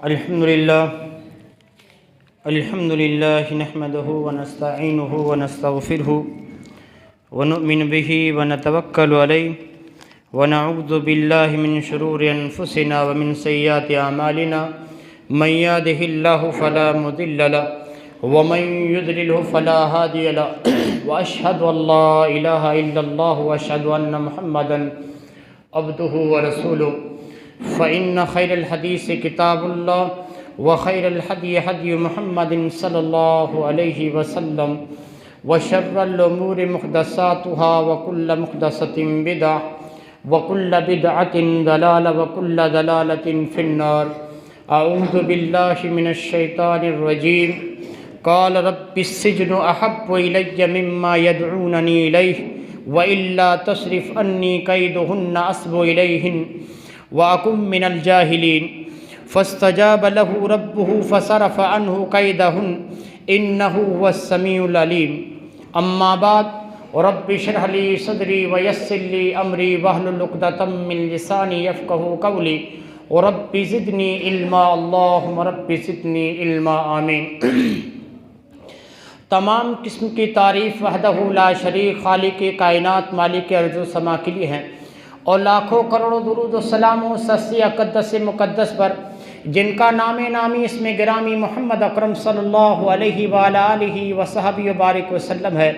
الحمد لله نحمده ونستعينه ونستغفره ونؤمن به ونتوكل عليه ونعوذ بالله من شرور أنفسنا ومن سيئات أعمالنا من يهده الله فلا مضل له ومن يضلله فلا هادي له وأشهد أن لا إله إلا الله وأشهد أن محمدا عبده ورسوله فإن خير الحديث كتاب الله وخير الهدي هدي محمد صلى الله عليه وسلم وشر الأمور محدثاتها وكل محدثة بدعة وكل بدعة ضلالة وكل ضلالة في النار. أعوذ بالله من الشيطان الرجيم. قال رب السجن أحب إلي مما يدعونني إليه وإلا تصرف عني كيدهن أصب إليهن وأكن من الجاهلين. فاستجاب له ربه فصرف عنه كيدهن إنه هو السميع العليم. أما بعد رب اشرح لي صدري ويسر لي أمري واحلل عقدة من لساني يفقهوا قولي ورب زدني علما اللهم رب زدنی علما آمین. تمام قسم کی تعریف وحدہ لا شریک خالق کائنات مالک ارض و سما کے لیے ہیں، اور لاکھوں کروڑوں درود و سلام و صلی اقدس مقدس پر جن کا نام نامی اسم گرامی محمد اکرم صلی اللہ علیہ وآلہ آلہ وصحبہ وبارک وسلم ہے.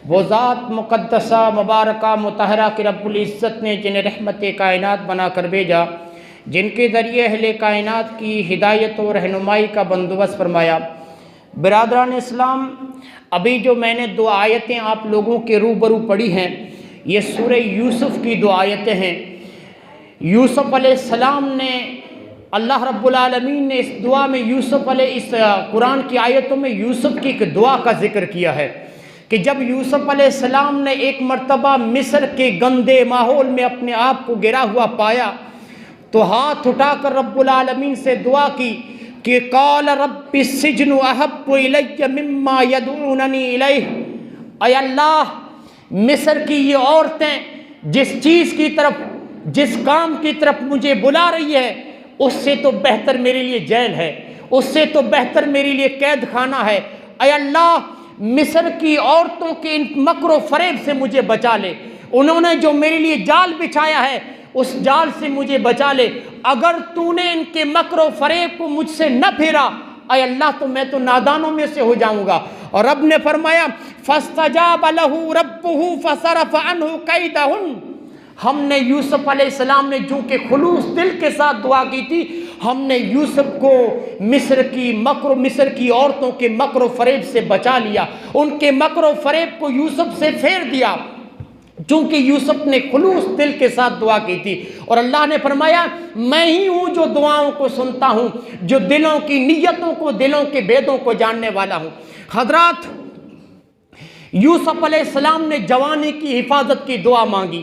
وہ ذات مقدسہ مبارکہ مطہرہ کہ رب العزت نے جنہیں رحمت کائنات بنا کر بھیجا، جن کے ذریعے اہل کائنات کی ہدایت و رہنمائی کا بندوبست فرمایا. برادران اسلام، ابھی جو میں نے دو آیتیں آپ لوگوں کے روبرو پڑھی ہیں، یہ سورہ یوسف کی دو آیتیں ہیں. یوسف علیہ السلام نے، اللہ رب العالمین نے اس دعا میں اس قرآن کی آیتوں میں یوسف کی ایک دعا کا ذکر کیا ہے کہ جب یوسف علیہ السلام نے ایک مرتبہ مصر کے گندے ماحول میں اپنے آپ کو گرا ہوا پایا تو ہاتھ اٹھا کر رب العالمین سے دعا کی کہ قال رب السجن احب الی مما یدعوننی الیہ. اے اللہ، مصر کی یہ عورتیں جس چیز کی طرف، جس کام کی طرف مجھے بلا رہی ہے، اس سے تو بہتر میرے لیے جیل ہے، اس سے تو بہتر میرے لیے قید خانہ ہے. اے اللہ، مصر کی عورتوں کے ان مکر و فریب سے مجھے بچا لے. انہوں نے جو میرے لیے جال بچھایا ہے اس جال سے مجھے بچا لے. اگر تو نے ان کے مکر و فریب کو مجھ سے نہ پھیرا، اے اللہ، تو میں تو نادانوں میں سے ہو جاؤں گا. اور رب نے فرمایا فاستجاب له ربه فصرف عنه كيدهن. ہم نے یوسف علیہ السلام نے جو کہ خلوص دل کے ساتھ دعا کی تھی، ہم نے یوسف کو مصر کی عورتوں کے مکر و فریب سے بچا لیا. ان کے مکر و فریب کو یوسف سے پھیر دیا، چونکہ یوسف نے خلوص دل کے ساتھ دعا کی تھی. اور اللہ نے فرمایا میں ہی ہوں جو دعاؤں کو سنتا ہوں، جو دلوں کی نیتوں کو، دلوں کے بیدوں کو جاننے والا ہوں. حضرات، یوسف علیہ السلام نے جوانی کی حفاظت کی دعا مانگی،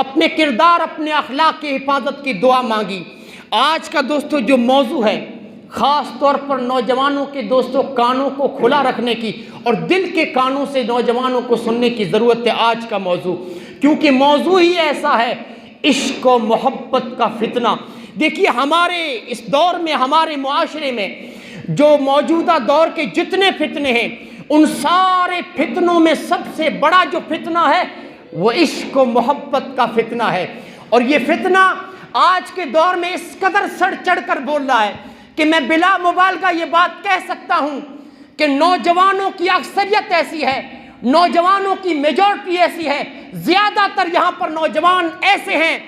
اپنے کردار، اپنے اخلاق کی حفاظت کی دعا مانگی. آج کا دوستو جو موضوع ہے، خاص طور پر نوجوانوں کے دوستو کانوں کو کھلا رکھنے کی اور دل کے کانوں سے نوجوانوں کو سننے کی ضرورت ہے آج کا موضوع، کیونکہ موضوع ہی ایسا ہے، عشق و محبت کا فتنہ. دیکھیے، ہمارے اس دور میں، ہمارے معاشرے میں جو موجودہ دور کے جتنے فتنے ہیں، ان سارے فتنوں میں سب سے بڑا جو فتنہ ہے وہ عشق و محبت کا فتنہ ہے. اور یہ فتنہ آج کے دور میں اس قدر سڑ چڑھ کر بول رہا ہے کہ میں بلا مبالغہ یہ بات کہہ سکتا ہوں کہ نوجوانوں کی اکثریت ایسی ہے، نوجوانوں کی میجورٹی ایسی ہے، زیادہ تر یہاں پر نوجوان ایسے ہیں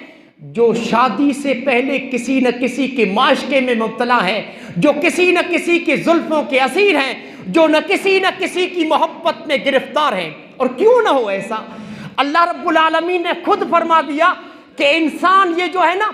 جو شادی سے پہلے کسی نہ کسی کے معاشقے میں مبتلا ہیں، جو کسی نہ کسی کے زلفوں کے اسیر ہیں، جو نہ کسی کی محبت میں گرفتار ہیں. اور کیوں نہ ہو ایسا؟ اللہ رب العالمین نے خود فرما دیا کہ انسان یہ جو ہے نا،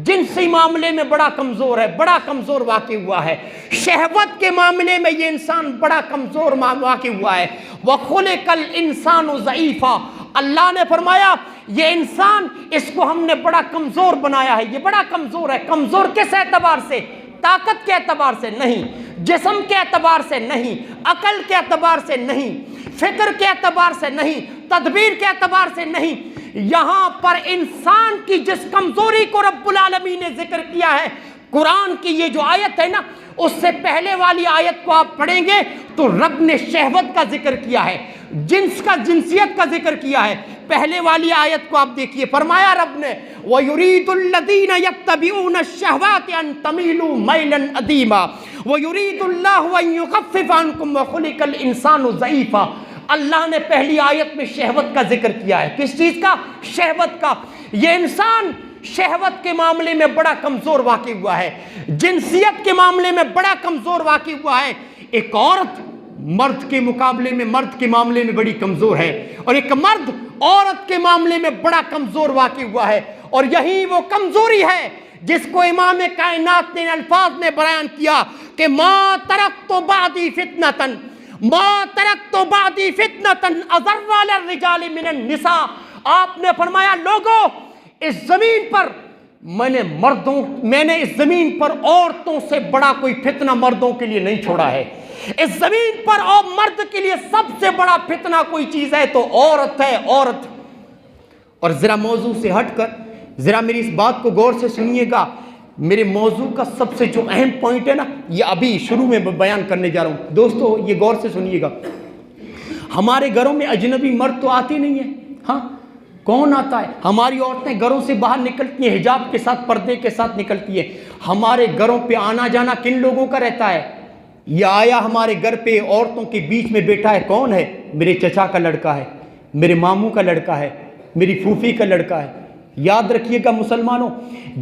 جنسی معاملے میں بڑا کمزور ہے، بڑا کمزور واقع ہوا ہے. شہوت کے معاملے میں یہ انسان بڑا کمزور واقع ہوا ہے. وَخُلِقَ الْإِنسَانُ ضَعِيفًا. اللہ نے فرمایا یہ انسان، اس کو ہم نے بڑا کمزور بنایا ہے، یہ بڑا کمزور ہے. کمزور کس اعتبار سے؟ طاقت کے اعتبار سے نہیں، جسم کے اعتبار سے نہیں، عقل کے اعتبار سے نہیں، فکر کے اعتبار سے نہیں، تدبیر کے اعتبار سے نہیں. یہاں پر انسان کی جس کمزوری کو رب العالمین نے ذکر کیا ہے قرآن کی یہ جو آیت ہے نا، اس سے پہلے والی آیت کو آپ پڑھیں گے تو رب نے شہوت کا ذکر کیا ہے، جنس کا، جنسیت کا ذکر کیا ہے۔ پہلے والی آیت کو آپ دیکھیے، فرمایا رب نے وَيُرِيدُ الَّذِينَ يَتَّبِعُونَ الشَّهَوَاتِ أَن تَمِيلُوا مَيْلًا عَظِيمًا وَيُرِيدُ اللَّهُ أَن يُخَفِّفَ عَنكُمْ وَخُلِقَ الْإِنسَانُ ضَعِيفًا۔ اللہ نے پہلی آیت میں شہوت کا ذکر کیا ہے۔ کس چیز کا؟ شہوت کا۔ یہ انسان شہوت کے معاملے میں بڑا کمزور واقع ہوا ہے، جنسیت کے معاملے میں بڑا کمزور واقع ہوا ہے۔ ایک عورت مرد کے مقابلے میں، مرد کے معاملے میں بڑی کمزور ہے، اور ایک مرد عورت کے معاملے میں بڑا کمزور واقع ہوا ہے۔ اور یہی وہ کمزوری ہے جس کو امام کائنات نے الفاظ میں بیان کیا کہ ما ترکت بعدی فتنۃ، ما ترکت بعدی فتنۃ اضر علی الرجال من النساء۔ آپ نے فرمایا لوگوں، اس زمین پر میں نے اس زمین پر عورتوں سے بڑا کوئی فتنہ مردوں کے لیے نہیں چھوڑا ہے۔ اس زمین پر اور مرد کے لیے سب سے بڑا فتنہ کوئی چیز ہے تو عورت ہے، عورت۔ اور ذرا موضوع سے ہٹ کر ذرا میری اس بات کو غور سے سنیے گا۔ میرے موضوع کا سب سے جو اہم پوائنٹ ہے نا، یہ ابھی شروع میں بیان کرنے جا رہا ہوں۔ دوستو یہ غور سے سنیے گا، ہمارے گھروں میں اجنبی مرد تو آتے نہیں ہیں، ہاں کون آتا ہے؟ ہماری عورتیں گھروں سے باہر نکلتی ہیں، حجاب کے ساتھ، پردے کے ساتھ نکلتی ہیں۔ ہمارے گھروں پہ آنا جانا کن لوگوں کا رہتا ہے؟ یہ آیا ہمارے گھر پہ عورتوں کے بیچ میں بیٹھا ہے، کون ہے؟ میرے چچا کا لڑکا ہے، میرے ماموں کا لڑکا ہے، میری پھوپھی کا لڑکا ہے۔ یاد رکھیے گا مسلمانوں،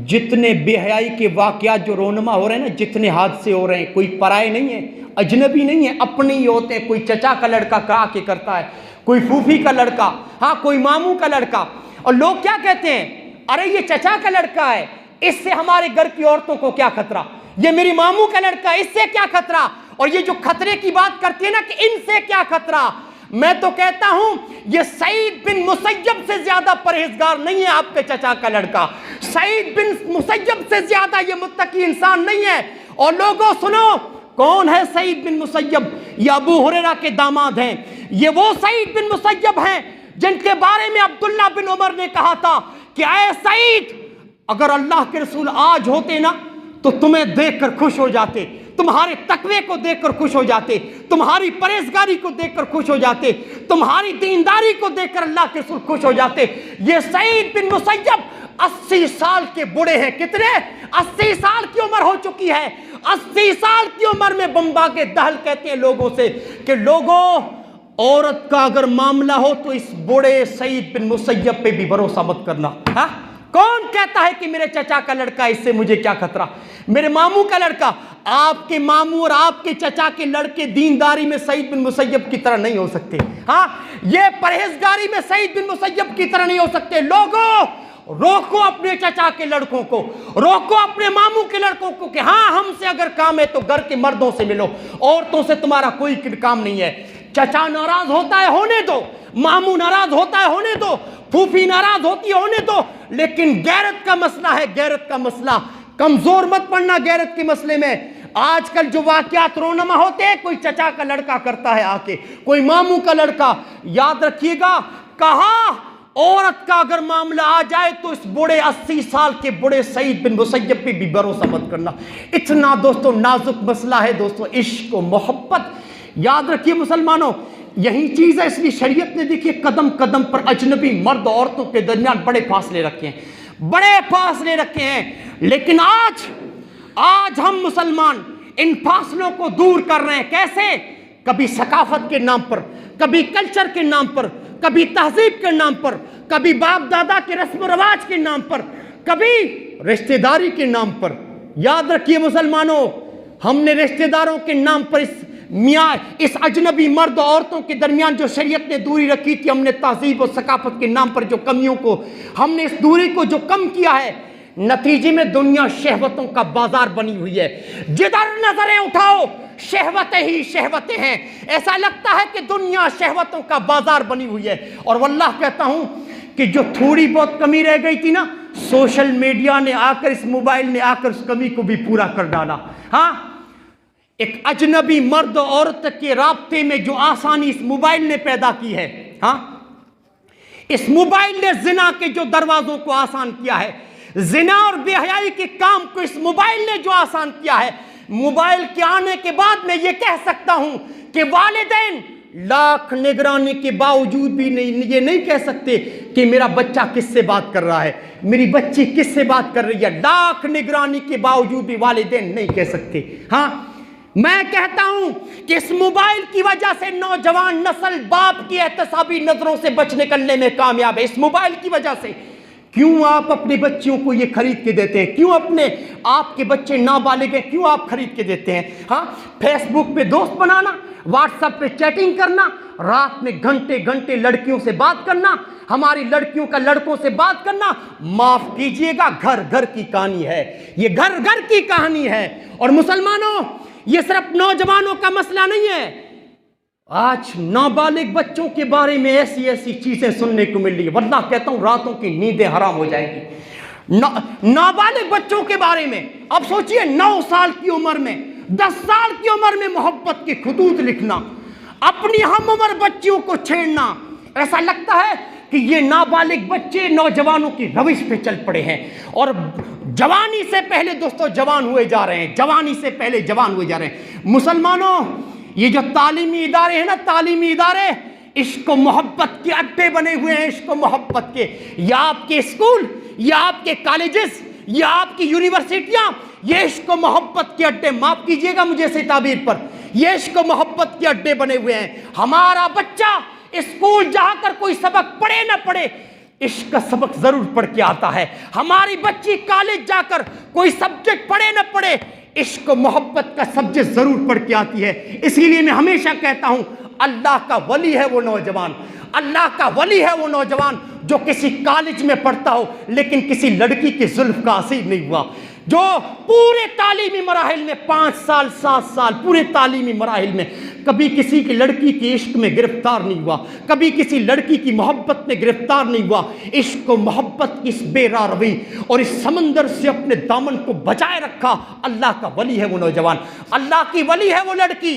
جتنے بے حیائی کے واقعات جو رونما ہو رہے ہیں نا، جتنے حادثے ہو رہے ہیں، کوئی پرائے نہیں ہے، اجنبی نہیں ہے، اپنے ہی ہوتے ہیں۔ کوئی چچا کا لڑکا آ کے کرتا ہے، کوئی پھوپھی کا لڑکا، ہاں کوئی ماموں کا لڑکا۔ اور لوگ کیا کہتے ہیں؟ ارے یہ چچا کا لڑکا ہے، اس سے ہمارے گھر کی عورتوں کو کیا خطرہ؟ یہ میری ماموں کا لڑکا ہے، اس سے کیا خطرہ؟ اور یہ جو خطرے کی بات کرتی ہے نا کہ ان سے کیا خطرہ، میں تو کہتا ہوں یہ سعید بن مسیب سے زیادہ پرہیزگار نہیں ہے آپ کے چچا کا لڑکا، سعید بن مسیب سے زیادہ یہ متقی انسان نہیں ہے۔ اور لوگوں سنو، کون ہے سعید بن مسیب؟ یہ ابو ہریرہ کے داماد ہیں۔ یہ وہ سعید بن مسیب ہیں جن کے بارے میں عبداللہ بن عمر نے کہا تھا کہ اے سعید، اگر اللہ کے رسول آج ہوتے نا تو تمہیں دیکھ کر خوش ہو جاتے، تمہارے تقوی کو دیکھ کر خوش ہو جاتے، تمہاری پرہیزگاری کو دیکھ کر خوش ہو جاتے، تمہاری دینداری کو دیکھ کر اللہ کے رسول خوش ہو جاتے۔ یہ سعید بن مسیب 80 سال کے بوڑھے ہیں۔ کتنے؟ 80 سال کی عمر ہو چکی ہے۔ 80 سال کی عمر میں بمبا کے دہل کہتے ہیں لوگوں سے کہ لوگوں، عورت کا اگر معاملہ ہو تو اس بوڑھے سعید بن مسیب پہ بھی بھروسہ مت کرنا۔ ہاں کون کہتا ہے کہ میرے چچا کا لڑکا، اس سے مجھے کیا خطرہ؟ میرے ماموں کا لڑکا، آپ کے ماموں اور آپ کے چچا کے لڑکے دینداری میں سعید بن مسیب کی طرح نہیں ہو سکتے، ہاں یہ پرہیزگاری میں سعید بن مسیب کی طرح نہیں ہو سکتے۔ لوگوں روکو اپنے چچا کے لڑکوں کو، روکو اپنے ماموں کے لڑکوں کو کہ ہاں ہم سے اگر کام ہے تو گھر کے مردوں سے ملو، عورتوں سے تمہارا کوئی کام نہیں ہے۔ چچا ناراض ہوتا ہے ہونے دو، ماموں ناراض ہوتا ہے ہونے دو، پھوپھی ناراض ہوتی ہے ہونے دو، لیکن غیرت کا مسئلہ ہے، غیرت کا مسئلہ، کمزور مت پڑنا غیرت کے مسئلے میں۔ آج کل جو واقعات رونما ہوتے ہیں، کوئی چچا کا لڑکا کرتا ہے آ کے، کوئی ماموں کا لڑکا۔ یاد رکھیے گا، کہا عورت کا اگر معاملہ آ جائے تو اس بوڑھے 80 سال کے بوڑھے سعید بن مسیب پہ بھی بھروسہ مت کرنا۔ اتنا دوستو نازک مسئلہ ہے دوستو، عشق و محبت۔ یاد رکھیے مسلمانوں، یہی چیز ہے، اس لیے شریعت نے دیکھیے قدم قدم پر اجنبی مرد عورتوں کے درمیان بڑے فاصلے رکھے ہیں، بڑے فاصلے رکھے ہیں۔ لیکن آج ہم مسلمان ان فاصلوں کو دور کر رہے ہیں۔ کیسے؟ کبھی ثقافت کے نام پر، کبھی کلچر کے نام پر، کبھی تہذیب کے نام پر، کبھی باپ دادا کے رسم و رواج کے نام پر، کبھی رشتہ داری کے نام پر۔ یاد رکھیے مسلمانوں، ہم نے رشتہ داروں کے نام پر اس اجنبی مرد عورتوں کے درمیان جو شریعت نے دوری رکھی تھی، ہم نے تہذیب و ثقافت کے نام پر جو کمیوں کو، ہم نے اس دوری کو جو کم کیا ہے، نتیجے میں دنیا شہوتوں کا بازار بنی ہوئی ہے۔ جدھر نظریں اٹھاؤ شہوتیں ہی شہوتیں ہیں، ایسا لگتا ہے کہ دنیا شہوتوں کا بازار بنی ہوئی ہے۔ اور واللہ کہتا ہوں کہ جو تھوڑی بہت کمی رہ گئی تھی نا، سوشل میڈیا نے آ کر، اس موبائل نے آ کر اس کمی کو بھی پورا کر ڈالا۔ ہاں ایک اجنبی مرد عورت کے رابطے میں جو آسانی اس موبائل نے پیدا کی ہے، ہاں اس موبائل نے زنا کے جو دروازوں کو آسان کیا ہے، زنا اور بے حیائی کے کام کو اس موبائل نے جو آسان کیا ہے، موبائل کے آنے کے بعد میں یہ کہہ سکتا ہوں کہ والدین لاکھ نگرانی کے باوجود بھی یہ نہیں کہہ سکتے کہ میرا بچہ کس سے بات کر رہا ہے، میری بچی کس سے بات کر رہی ہے، لاکھ نگرانی کے باوجود بھی والدین نہیں کہہ سکتے۔ ہاں میں کہتا ہوں کہ اس موبائل کی وجہ سے نوجوان نسل باپ کی احتسابی نظروں سے بچ نکلنے میں کامیاب ہے، اس موبائل کی وجہ سے۔ کیوں آپ اپنے بچوں کو یہ خرید کے دیتے ہیں؟ کیوں اپنے آپ کے بچے نابالغ ہیں کیوں آپ خرید کے دیتے ہیں؟ ہاں فیس بک پہ دوست بنانا، واٹس ایپ پہ چیٹنگ کرنا، رات میں گھنٹے گھنٹے لڑکیوں سے بات کرنا، ہماری لڑکیوں کا لڑکوں سے بات کرنا، معاف کیجئے گا گھر گھر کی کہانی ہے، یہ گھر گھر کی کہانی ہے۔ اور مسلمانوں، یہ صرف نوجوانوں کا مسئلہ نہیں ہے، آج نابالغ بچوں کے بارے میں ایسی ایسی چیزیں سننے کو مل رہی ہے، واللہ کہتا ہوں راتوں کی نیندیں حرام ہو جائیں گی۔ نابالغ بچوں کے بارے میں اب سوچئے، 9 سال کی عمر میں، 10 سال کی عمر میں محبت کے خطوط لکھنا، اپنی ہم عمر بچیوں کو چھیڑنا، ایسا لگتا ہے کہ یہ نابالغ بچے نوجوانوں کی روش پہ چل پڑے ہیں، اور جوانی سے پہلے دوستو جوان ہوئے جا رہے ہیں، جوانی سے پہلے جوان ہوئے جا رہے ہیں۔ مسلمانوں، یہ جو تعلیمی ادارے ہیں نا، تعلیمی ادارے عشق و محبت کے اڈے بنے ہوئے ہیں، عشق و محبت کے، یا آپ کے اسکول، یا آپ کے کالجز، یا آپ کی یونیورسٹیاں، یہ عشق و محبت کے اڈے، معاف کیجئے گا مجھے سے تعبیر پر، یہ عشق و محبت کے اڈے بنے ہوئے ہیں۔ ہمارا بچہ اسکول جا کر کوئی سبق پڑھے نہ پڑھے، عشق کا سبق ضرور پڑھ کے آتا ہے۔ ہماری بچی کالج جا کر کوئی سبجیکٹ پڑھے نہ پڑھے، عشق و محبت کا سبجیکٹ ضرور پڑھ کے آتی ہے۔ اسی لیے میں ہمیشہ کہتا ہوں، اللہ کا ولی ہے وہ نوجوان، اللہ کا ولی ہے وہ نوجوان جو کسی کالج میں پڑھتا ہو لیکن کسی لڑکی کی زلف کا اسیر نہیں ہوا، جو پورے تعلیمی مراحل میں 5 سال 7 سال پورے تعلیمی مراحل میں کبھی کسی کی لڑکی کی عشق میں گرفتار نہیں ہوا، کبھی کسی لڑکی کی محبت میں گرفتار نہیں ہوا۔ عشق و محبت کی اس بے راہ روی اور اس سمندر سے اپنے دامن کو بچائے رکھا، اللہ کا ولی ہے وہ نوجوان، اللہ کی ولی ہے وہ لڑکی،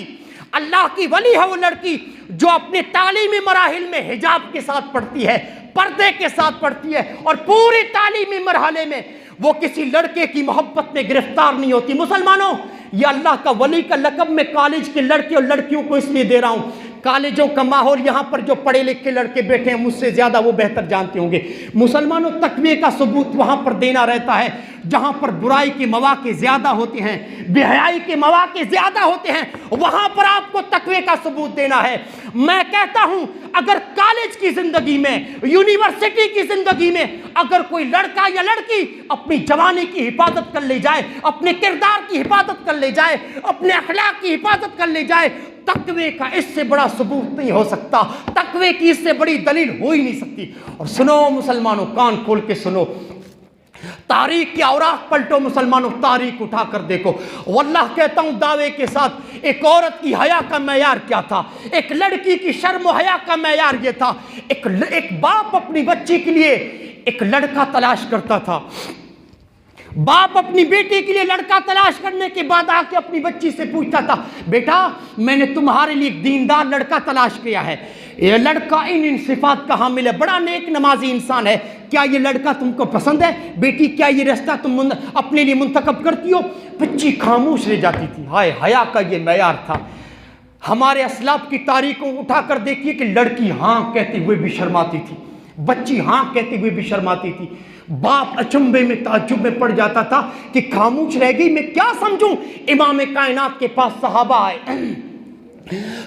اللہ کی ولی ہے وہ لڑکی جو اپنے تعلیمی مراحل میں حجاب کے ساتھ پڑھتی ہے، پردے کے ساتھ پڑھتی ہے، اور پوری تعلیمی مرحلے میں وہ کسی لڑکے کی محبت میں گرفتار نہیں ہوتی۔ مسلمانوں، یہ اللہ کا ولی کا لقب میں کالج کے لڑکے اور لڑکیوں کو اس لیے دے رہا ہوں، کالجوں کا ماحول یہاں پر جو پڑھے لکھے لڑکے بیٹھے ہیں مجھ سے زیادہ وہ بہتر جانتے ہوں گے۔ مسلمانوں، تقوی کا ثبوت وہاں پر دینا رہتا ہے جہاں پر برائی کے مواقع زیادہ ہوتے ہیں، بے حیائی کے مواقع زیادہ ہوتے ہیں، وہاں پر آپ کو تقوی کا ثبوت دینا ہے۔ میں کہتا ہوں، اگر کالج کی زندگی میں، یونیورسٹی کی زندگی میں اگر کوئی لڑکا یا لڑکی اپنی جوانی کی حفاظت کر لے جائے، اپنے کردار کی حفاظت کر لے جائے، اپنے اخلاق کی حفاظت کر لے جائے، تقوی کا اس سے بڑا ثبوت نہیں ہو سکتا، تقوی کی اس سے بڑی دلیل ہو ہی نہیں سکتی۔ اور سنو مسلمانوں، کان کھول کے سنو، تاریخ کے اوراق پلٹو مسلمانوں، تاریخ اٹھا کر دیکھو۔ واللہ کہتا ہوں دعوے کے ساتھ، ایک عورت کی حیا کا معیار کیا تھا، ایک لڑکی کی شرم و حیا کا معیار یہ تھا۔ ایک باپ اپنی بچی کے لیے ایک لڑکا تلاش کرتا تھا، باپ اپنی بیٹی کے لیے لڑکا تلاش کرنے کے بعد آ کے اپنی بچی سے پوچھتا تھا، بیٹا میں نے تمہارے لیے ایک دیندار لڑکا تلاش کیا ہے، یہ لڑکا ان صفات کا حامل ہے، بڑا نیک نمازی انسان ہے، کیا یہ لڑکا تم کو پسند ہے؟ بیٹی کیا یہ رشتہ تم اپنے لیے منتخب کرتی ہو؟ بچی خاموش رہ جاتی تھی۔ ہائے، حیا کا یہ معیار تھا۔ ہمارے اسلاف کی تاریخوں اٹھا کر دیکھیے کہ لڑکی ہاں کہتے ہوئے بھی شرماتی تھی، بچی ہاں کہتے ہوئے بھی شرماتی تھی۔ باپ اچنبے میں تعجب میں پڑ جاتا تھا کہ خاموش رہ گئی، میں کیا سمجھوں؟ امام کائنات کے پاس صحابہ آئے،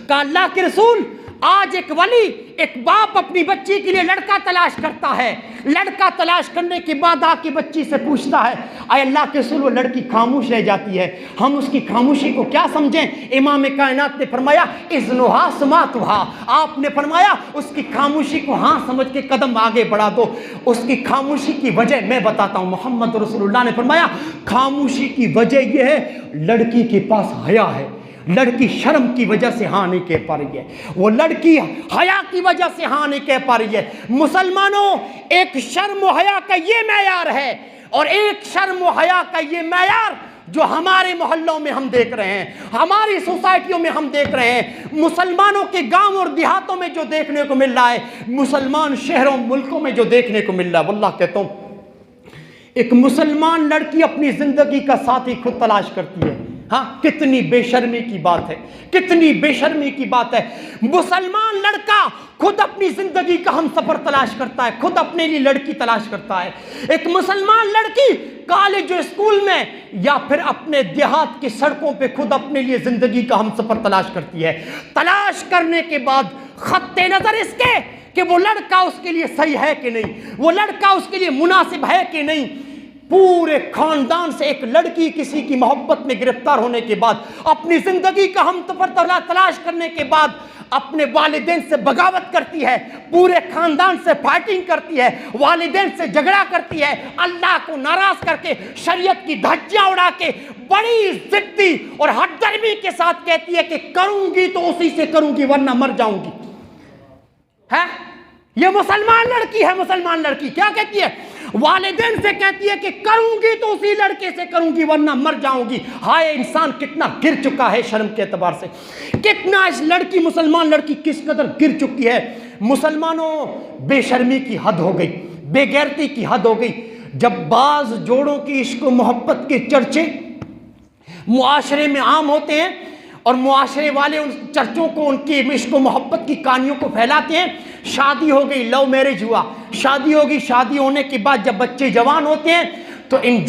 کہا اللہ کے رسول، آج ایک ولی، ایک باپ اپنی بچی کے لیے لڑکا تلاش کرتا ہے، لڑکا تلاش کرنے کے بعد آ کے بچی سے پوچھتا ہے، اے اللہ کے رسول وہ لڑکی خاموش رہ جاتی ہے، ہم اس کی خاموشی کو کیا سمجھیں؟ امام کائنات نے فرمایا اذنھا سماعتھا، آپ نے فرمایا اس کی خاموشی کو ہاں سمجھ کے قدم آگے بڑھا دو۔ اس کی خاموشی کی وجہ میں بتاتا ہوں، محمد رسول اللہ نے فرمایا خاموشی کی وجہ یہ ہے لڑکی کے پاس حیا ہے، لڑکی شرم کی وجہ سے ہاں نہیں کہہ پا رہی ہے، وہ لڑکی حیا کی وجہ سے ہاں نہیں کہہ پا رہی ہے۔ مسلمانوں، ایک شرم و حیا کا یہ معیار ہے، اور ایک شرم و حیا کا یہ معیار جو ہمارے محلوں میں ہم دیکھ رہے ہیں، ہماری سوسائٹیوں میں ہم دیکھ رہے ہیں، مسلمانوں کے گاؤں اور دیہاتوں میں جو دیکھنے کو مل رہا ہے، مسلمان شہروں ملکوں میں جو دیکھنے کو مل رہا ہے، واللہ کہتا ہوں ایک مسلمان لڑکی اپنی زندگی کا ساتھی خود تلاش کرتی ہے. ہاں کتنی بے شرمی کی بات ہے, کتنی بے شرمی کی بات ہے. مسلمان لڑکا خود اپنی زندگی کا ہم سفر تلاش کرتا ہے, خود اپنے لیے لڑکی تلاش کرتا ہے. ایک مسلمان لڑکی کالج و اسکول میں یا پھر اپنے دیہات کی سڑکوں پہ خود اپنے لیے زندگی کا ہم سفر تلاش کرتی ہے. تلاش کرنے کے بعد خط نظر اس کے کہ وہ لڑکا اس کے لیے صحیح ہے کہ نہیں, وہ لڑکا اس کے لیے مناسب ہے کہ نہیں. پورے خاندان سے ایک لڑکی کسی کی محبت میں گرفتار ہونے کے بعد, اپنی زندگی کا ہم سفر تلاش کرنے کے بعد اپنے والدین سے بغاوت کرتی ہے, پورے خاندان سے فائٹنگ کرتی ہے, والدین سے جھگڑا کرتی ہے, اللہ کو ناراض کر کے, شریعت کی دھجیاں اڑا کے بڑی ضدی اور ہٹ درمی کے ساتھ کہتی ہے کہ کروں گی تو اسی سے کروں گی ورنہ مر جاؤں گی. ہے یہ مسلمان لڑکی ہے. مسلمان لڑکی کیا کہتی ہے؟ والدین سے کہتی ہے کہ کروں گی تو اسی لڑکے سے کروں گی ورنہ مر جاؤں گی. ہائے انسان کتنا گر چکا ہے شرم کے اعتبار سے, کتنا اس لڑکی مسلمان لڑکی کس قدر گر چکی ہے. مسلمانوں بے شرمی کی حد ہو گئی, بے غیرتی کی حد ہو گئی. جب بعض جوڑوں کی عشق و محبت کے چرچے معاشرے میں عام ہوتے ہیں اور معاشرے والے ان چرچوں کو, ان کی عشق و محبت کی کہانیوں کو پھیلاتے ہیں. شادی ہو گئی, لو میرج ہوا, شادی ہوگی, شادی ہونے کے بعد جب بچے جوان ہوتے ہیں تو ان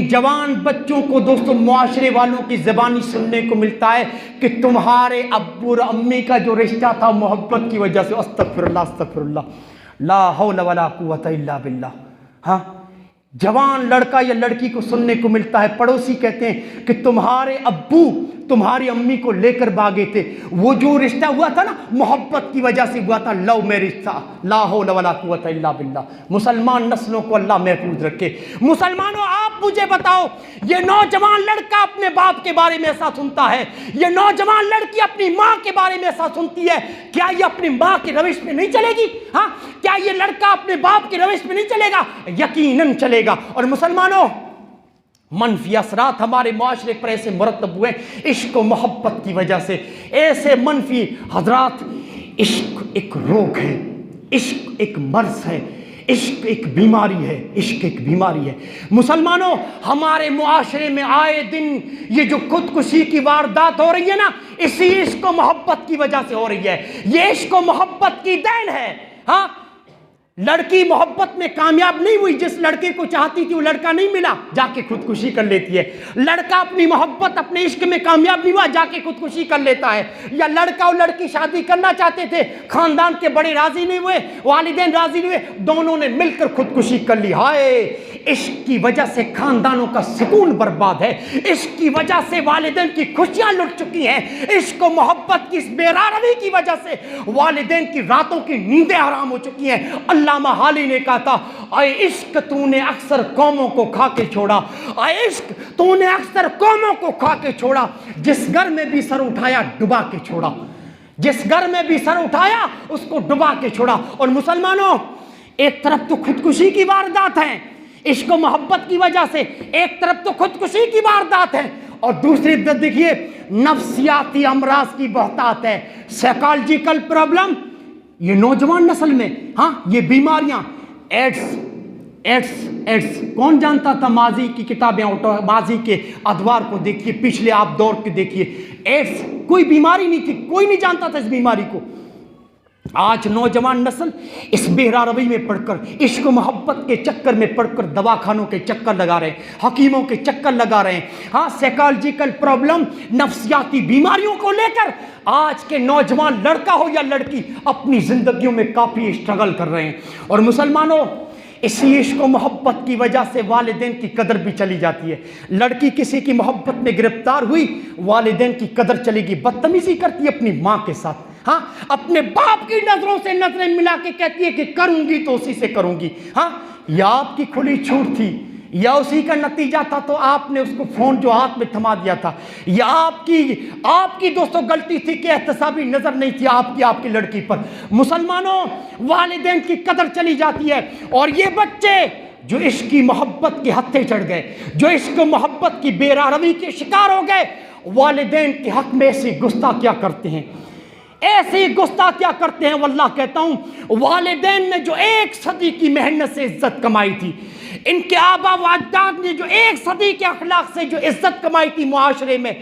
جوان بچوں کو دوستوں معاشرے والوں کی زبانی سننے کو ملتا ہے کہ تمہارے ابو اور امی کا جو رشتہ تھا محبت کی وجہ سے, استغفر اللہ استغفر اللہ, لا حول ولا قوت الا باللہ. ہاں جوان لڑکا یا لڑکی کو سننے کو ملتا ہے, پڑوسی کہتے ہیں کہ تمہارے ابو تمہاری امی کو لے کر بھاگے تھے, وہ جو رشتہ ہوا تھا نا محبت کی وجہ سے ہوا تھا, لو میرج تھا. لا حول ولا قوت الا باللہ. مسلمان نسلوں کو اللہ محفوظ رکھے. مسلمانوں آپ مجھے بتاؤ, یہ نوجوان لڑکا اپنے باپ کے بارے میں ایسا سنتا ہے, یہ نوجوان لڑکی اپنی ماں کے بارے میں ایسا سنتی ہے, کیا یہ اپنی ماں کی روش پہ نہیں چلے گی؟ ہاں کیا یہ لڑکا اپنے باپ کی روش پہ نہیں چلے گا؟ یقیناً چلے گا. اور مسلمانوں منفی اثرات ہمارے معاشرے پر ایسے مرتب ہوئے عشق و محبت کی وجہ سے, ایسے منفی حضرات. عشق ایک روگ ہے, عشق ایک مرض ہے, عشق ایک بیماری ہے, عشق ایک بیماری ہے. مسلمانوں ہمارے معاشرے میں آئے دن یہ جو خودکشی کی واردات ہو رہی ہے نا, اسی عشق و محبت کی وجہ سے ہو رہی ہے. یہ عشق و محبت کی دین ہے. ہاں لڑکی محبت میں کامیاب نہیں ہوئی, جس لڑکے کو چاہتی تھی وہ لڑکا نہیں ملا, جا کے خودکشی کر لیتی ہے. لڑکا اپنی محبت اپنے عشق میں کامیاب نہیں ہوا, جا کے خودکشی کر لیتا ہے. یا لڑکا اور لڑکی شادی کرنا چاہتے تھے, خاندان کے بڑے راضی نہیں ہوئے, والدین راضی نہیں ہوئے, دونوں نے مل کر خودکشی کر لی. ہائے عشق کی وجہ سے خاندانوں کا سکون برباد ہے, عشق کی وجہ سے والدین کی خوشیاں لٹ چکی ہیں, عشق و محبت کی اس بیراروی کی وجہ سے والدین کی راتوں کی نیندیں حرام ہو چکی ہیں. علامہ حالی نے کہا تھا, اے عشق تو نے اکثر قوموں کو کھا کے چھوڑا, اے عشق تو نے اکثر قوموں کو کھا کے چھوڑا, جس گھر میں بھی سر اٹھایا ڈبا کے چھوڑا, جس گھر میں بھی سر اٹھایا اس کو ڈبا کے چھوڑا. اور مسلمانوں ایک طرف تو خودکشی کی واردات ہیں عشق و محبت کی وجہ سے, ایک طرف تو خودکشی کی واردات ہے, اور دوسری طرف دیکھیے نفسیاتی امراض کی بہتات ہے, سائیکالوجیکل پرابلم یہ نوجوان نسل میں. ہاں یہ بیماریاں, ایڈس کون جانتا تھا؟ ماضی کی کتابیں, ماضی کے ادوار کو دیکھیے, پچھلے آپ دور کے دیکھیے, ایڈس کوئی بیماری نہیں تھی, کوئی نہیں جانتا تھا اس بیماری کو. آج نوجوان نسل اس بہرا روی میں پڑھ کر, عشق و محبت کے چکر میں پڑھ کر دواخانوں کے چکر لگا رہے ہیں, حکیموں کے چکر لگا رہے ہیں. ہاں سائیکالوجیکل پرابلم, نفسیاتی بیماریوں کو لے کر آج کے نوجوان لڑکا ہو یا لڑکی اپنی زندگیوں میں کافی اسٹرگل کر رہے ہیں. اور مسلمانوں اسی عشق و محبت کی وجہ سے والدین کی قدر بھی چلی جاتی ہے. لڑکی کسی کی محبت میں گرفتار ہوئی, والدین کی قدر چلے گی, بدتمیزی کرتی ہے اپنی ماں کے ساتھ. ہاں اپنے باپ کی نظروں سے نظریں ملا کے کہتی ہے کہ کروں گی تو اسی سے کروں گی. ہاں یا آپ کی کھلی چھوٹ تھی, یا اسی کا نتیجہ تھا تو آپ نے اس کو فون جو ہاتھ میں تھما دیا تھا, یا آپ کی دوستوں غلطی تھی کہ احتسابی نظر نہیں تھی آپ کی لڑکی پر. مسلمانوں والدین کی قدر چلی جاتی ہے, اور یہ بچے جو عشق کی محبت کے ہتھے چڑھ گئے, جو عشق و محبت کی بے راروی کے شکار ہو گئے, والدین کے حق میں ایسی گستاخیاں کرتے ہیں, ایسی گستاخیاں کرتے ہیں. واللہ کہتا ہوں والدین نے جو 1 صدی کی محنت سے عزت کمائی تھی، ان کے آبا و اجداد نے جو 1 صدی کے اخلاق سے جو عزت کمائی تھی معاشرے میں،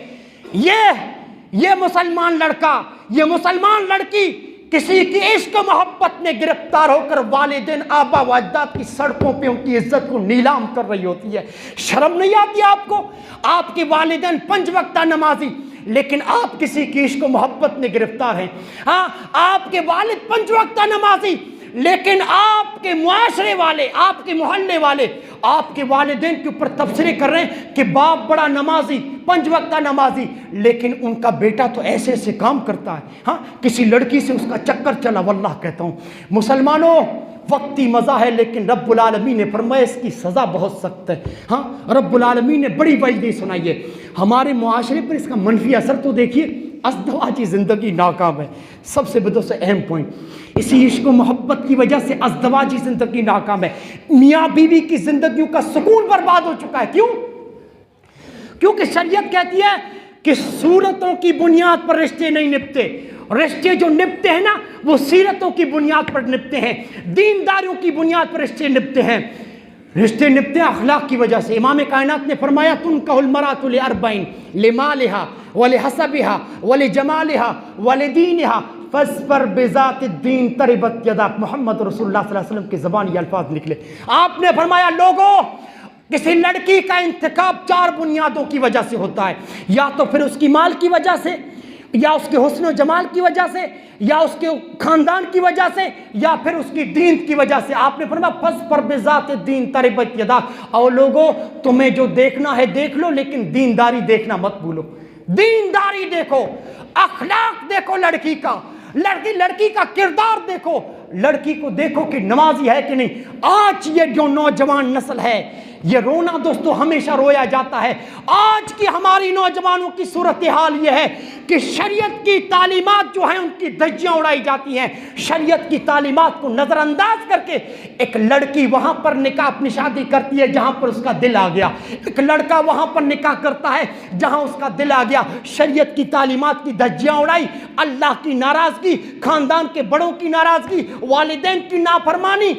یہ مسلمان لڑکا، یہ مسلمان لڑکی کسی کی عشق و محبت میں گرفتار ہو کر والدین آبا و اجداد کی سڑکوں پہ ان کی عزت کو نیلام کر رہی ہوتی ہے. شرم نہیں آتی آپ کو؟ آپ کے والدین 5 وقتہ نمازی، لیکن آپ کسی کی عشق و محبت میں گرفتار ہیں. ہاں، آپ کے والد 5 وقتہ نمازی، لیکن آپ کے معاشرے والے، آپ کے محلے والے آپ کے والدین کے اوپر تبصرے کر رہے ہیں کہ باپ بڑا نمازی، 5 وقتہ نمازی، لیکن ان کا بیٹا تو ایسے ایسے کام کرتا ہے. ہاں، کسی لڑکی سے اس کا چکر چلا. واللہ کہتا ہوں مسلمانوں، وقتی مزہ ہے لیکن رب العالمین نے فرمایا اس کی سزا بہت سخت ہے. ہاں، رب العالمین نے بڑی وعیدیں سنائی ہے. ہمارے معاشرے پر اس کا منفی اثر تو دیکھیے. ازدواجی زندگی ناکام ہے، سب سے بدو سے اہم پوائنٹ. اسی عشق و محبت کی وجہ سے ازدواجی زندگی ناکام ہے. میاں بیوی کی زندگیوں کا سکون برباد ہو چکا ہے. کیوں؟ کیونکہ شریعت کہتی ہے کہ صورتوں کی بنیاد پر رشتے نہیں نبھتے. رشتے جو نبھتے ہیں نا، وہ سیرتوں کی بنیاد پر نبھتے ہیں، دینداریوں کی بنیاد پر رشتے نبھتے ہیں. رشتے نبھتے ہیں اخلاق کی وجہ سے. امام کائنات نے فرمایا تنکح المرأۃ لاربعین، لمالہا ولحسبہا ولجمالہا ولدینہا فاصبر بذات الدین تربت یداک. محمد رسول اللہ صلی اللہ علیہ وسلم کی زبان یہ الفاظ نکلے. آپ نے فرمایا لوگوں، کسی لڑکی کا انتخاب 4 بنیادوں کی وجہ سے ہوتا ہے. یا تو پھر اس کی مال کی وجہ سے، یا اس کے حسن و جمال کی وجہ سے، یا اس کے خاندان کی وجہ سے، یا پھر اس کی دین کی وجہ سے. آپ نے فرمایا فاصبر بذات الدین تربت یداک. اور لوگوں، تمہیں جو دیکھنا ہے دیکھ لو، لیکن دینداری دیکھنا مت بھولو. دینداری دیکھو، اخلاق دیکھو لڑکی کا، لڑکی کا کردار دیکھو، لڑکی کو دیکھو کہ نمازی ہے کہ نہیں. آج یہ جو نوجوان نسل ہے، یہ رونا دوستو ہمیشہ رویا جاتا ہے. آج کی ہماری نوجوانوں کی صورتحال یہ ہے کہ شریعت کی تعلیمات جو ہیں ان کی دھجیاں اڑائی جاتی ہیں. شریعت کی تعلیمات کو نظر انداز کر کے ایک لڑکی وہاں پر نکاح اپنی شادی کرتی ہے جہاں پر اس کا دل آ گیا، ایک لڑکا وہاں پر نکاح کرتا ہے جہاں اس کا دل آ گیا. شریعت کی تعلیمات کی دھجیاں اڑائی، اللہ کی ناراضگی، خاندان کے بڑوں کی ناراضگی، والدین کی نافرمانی.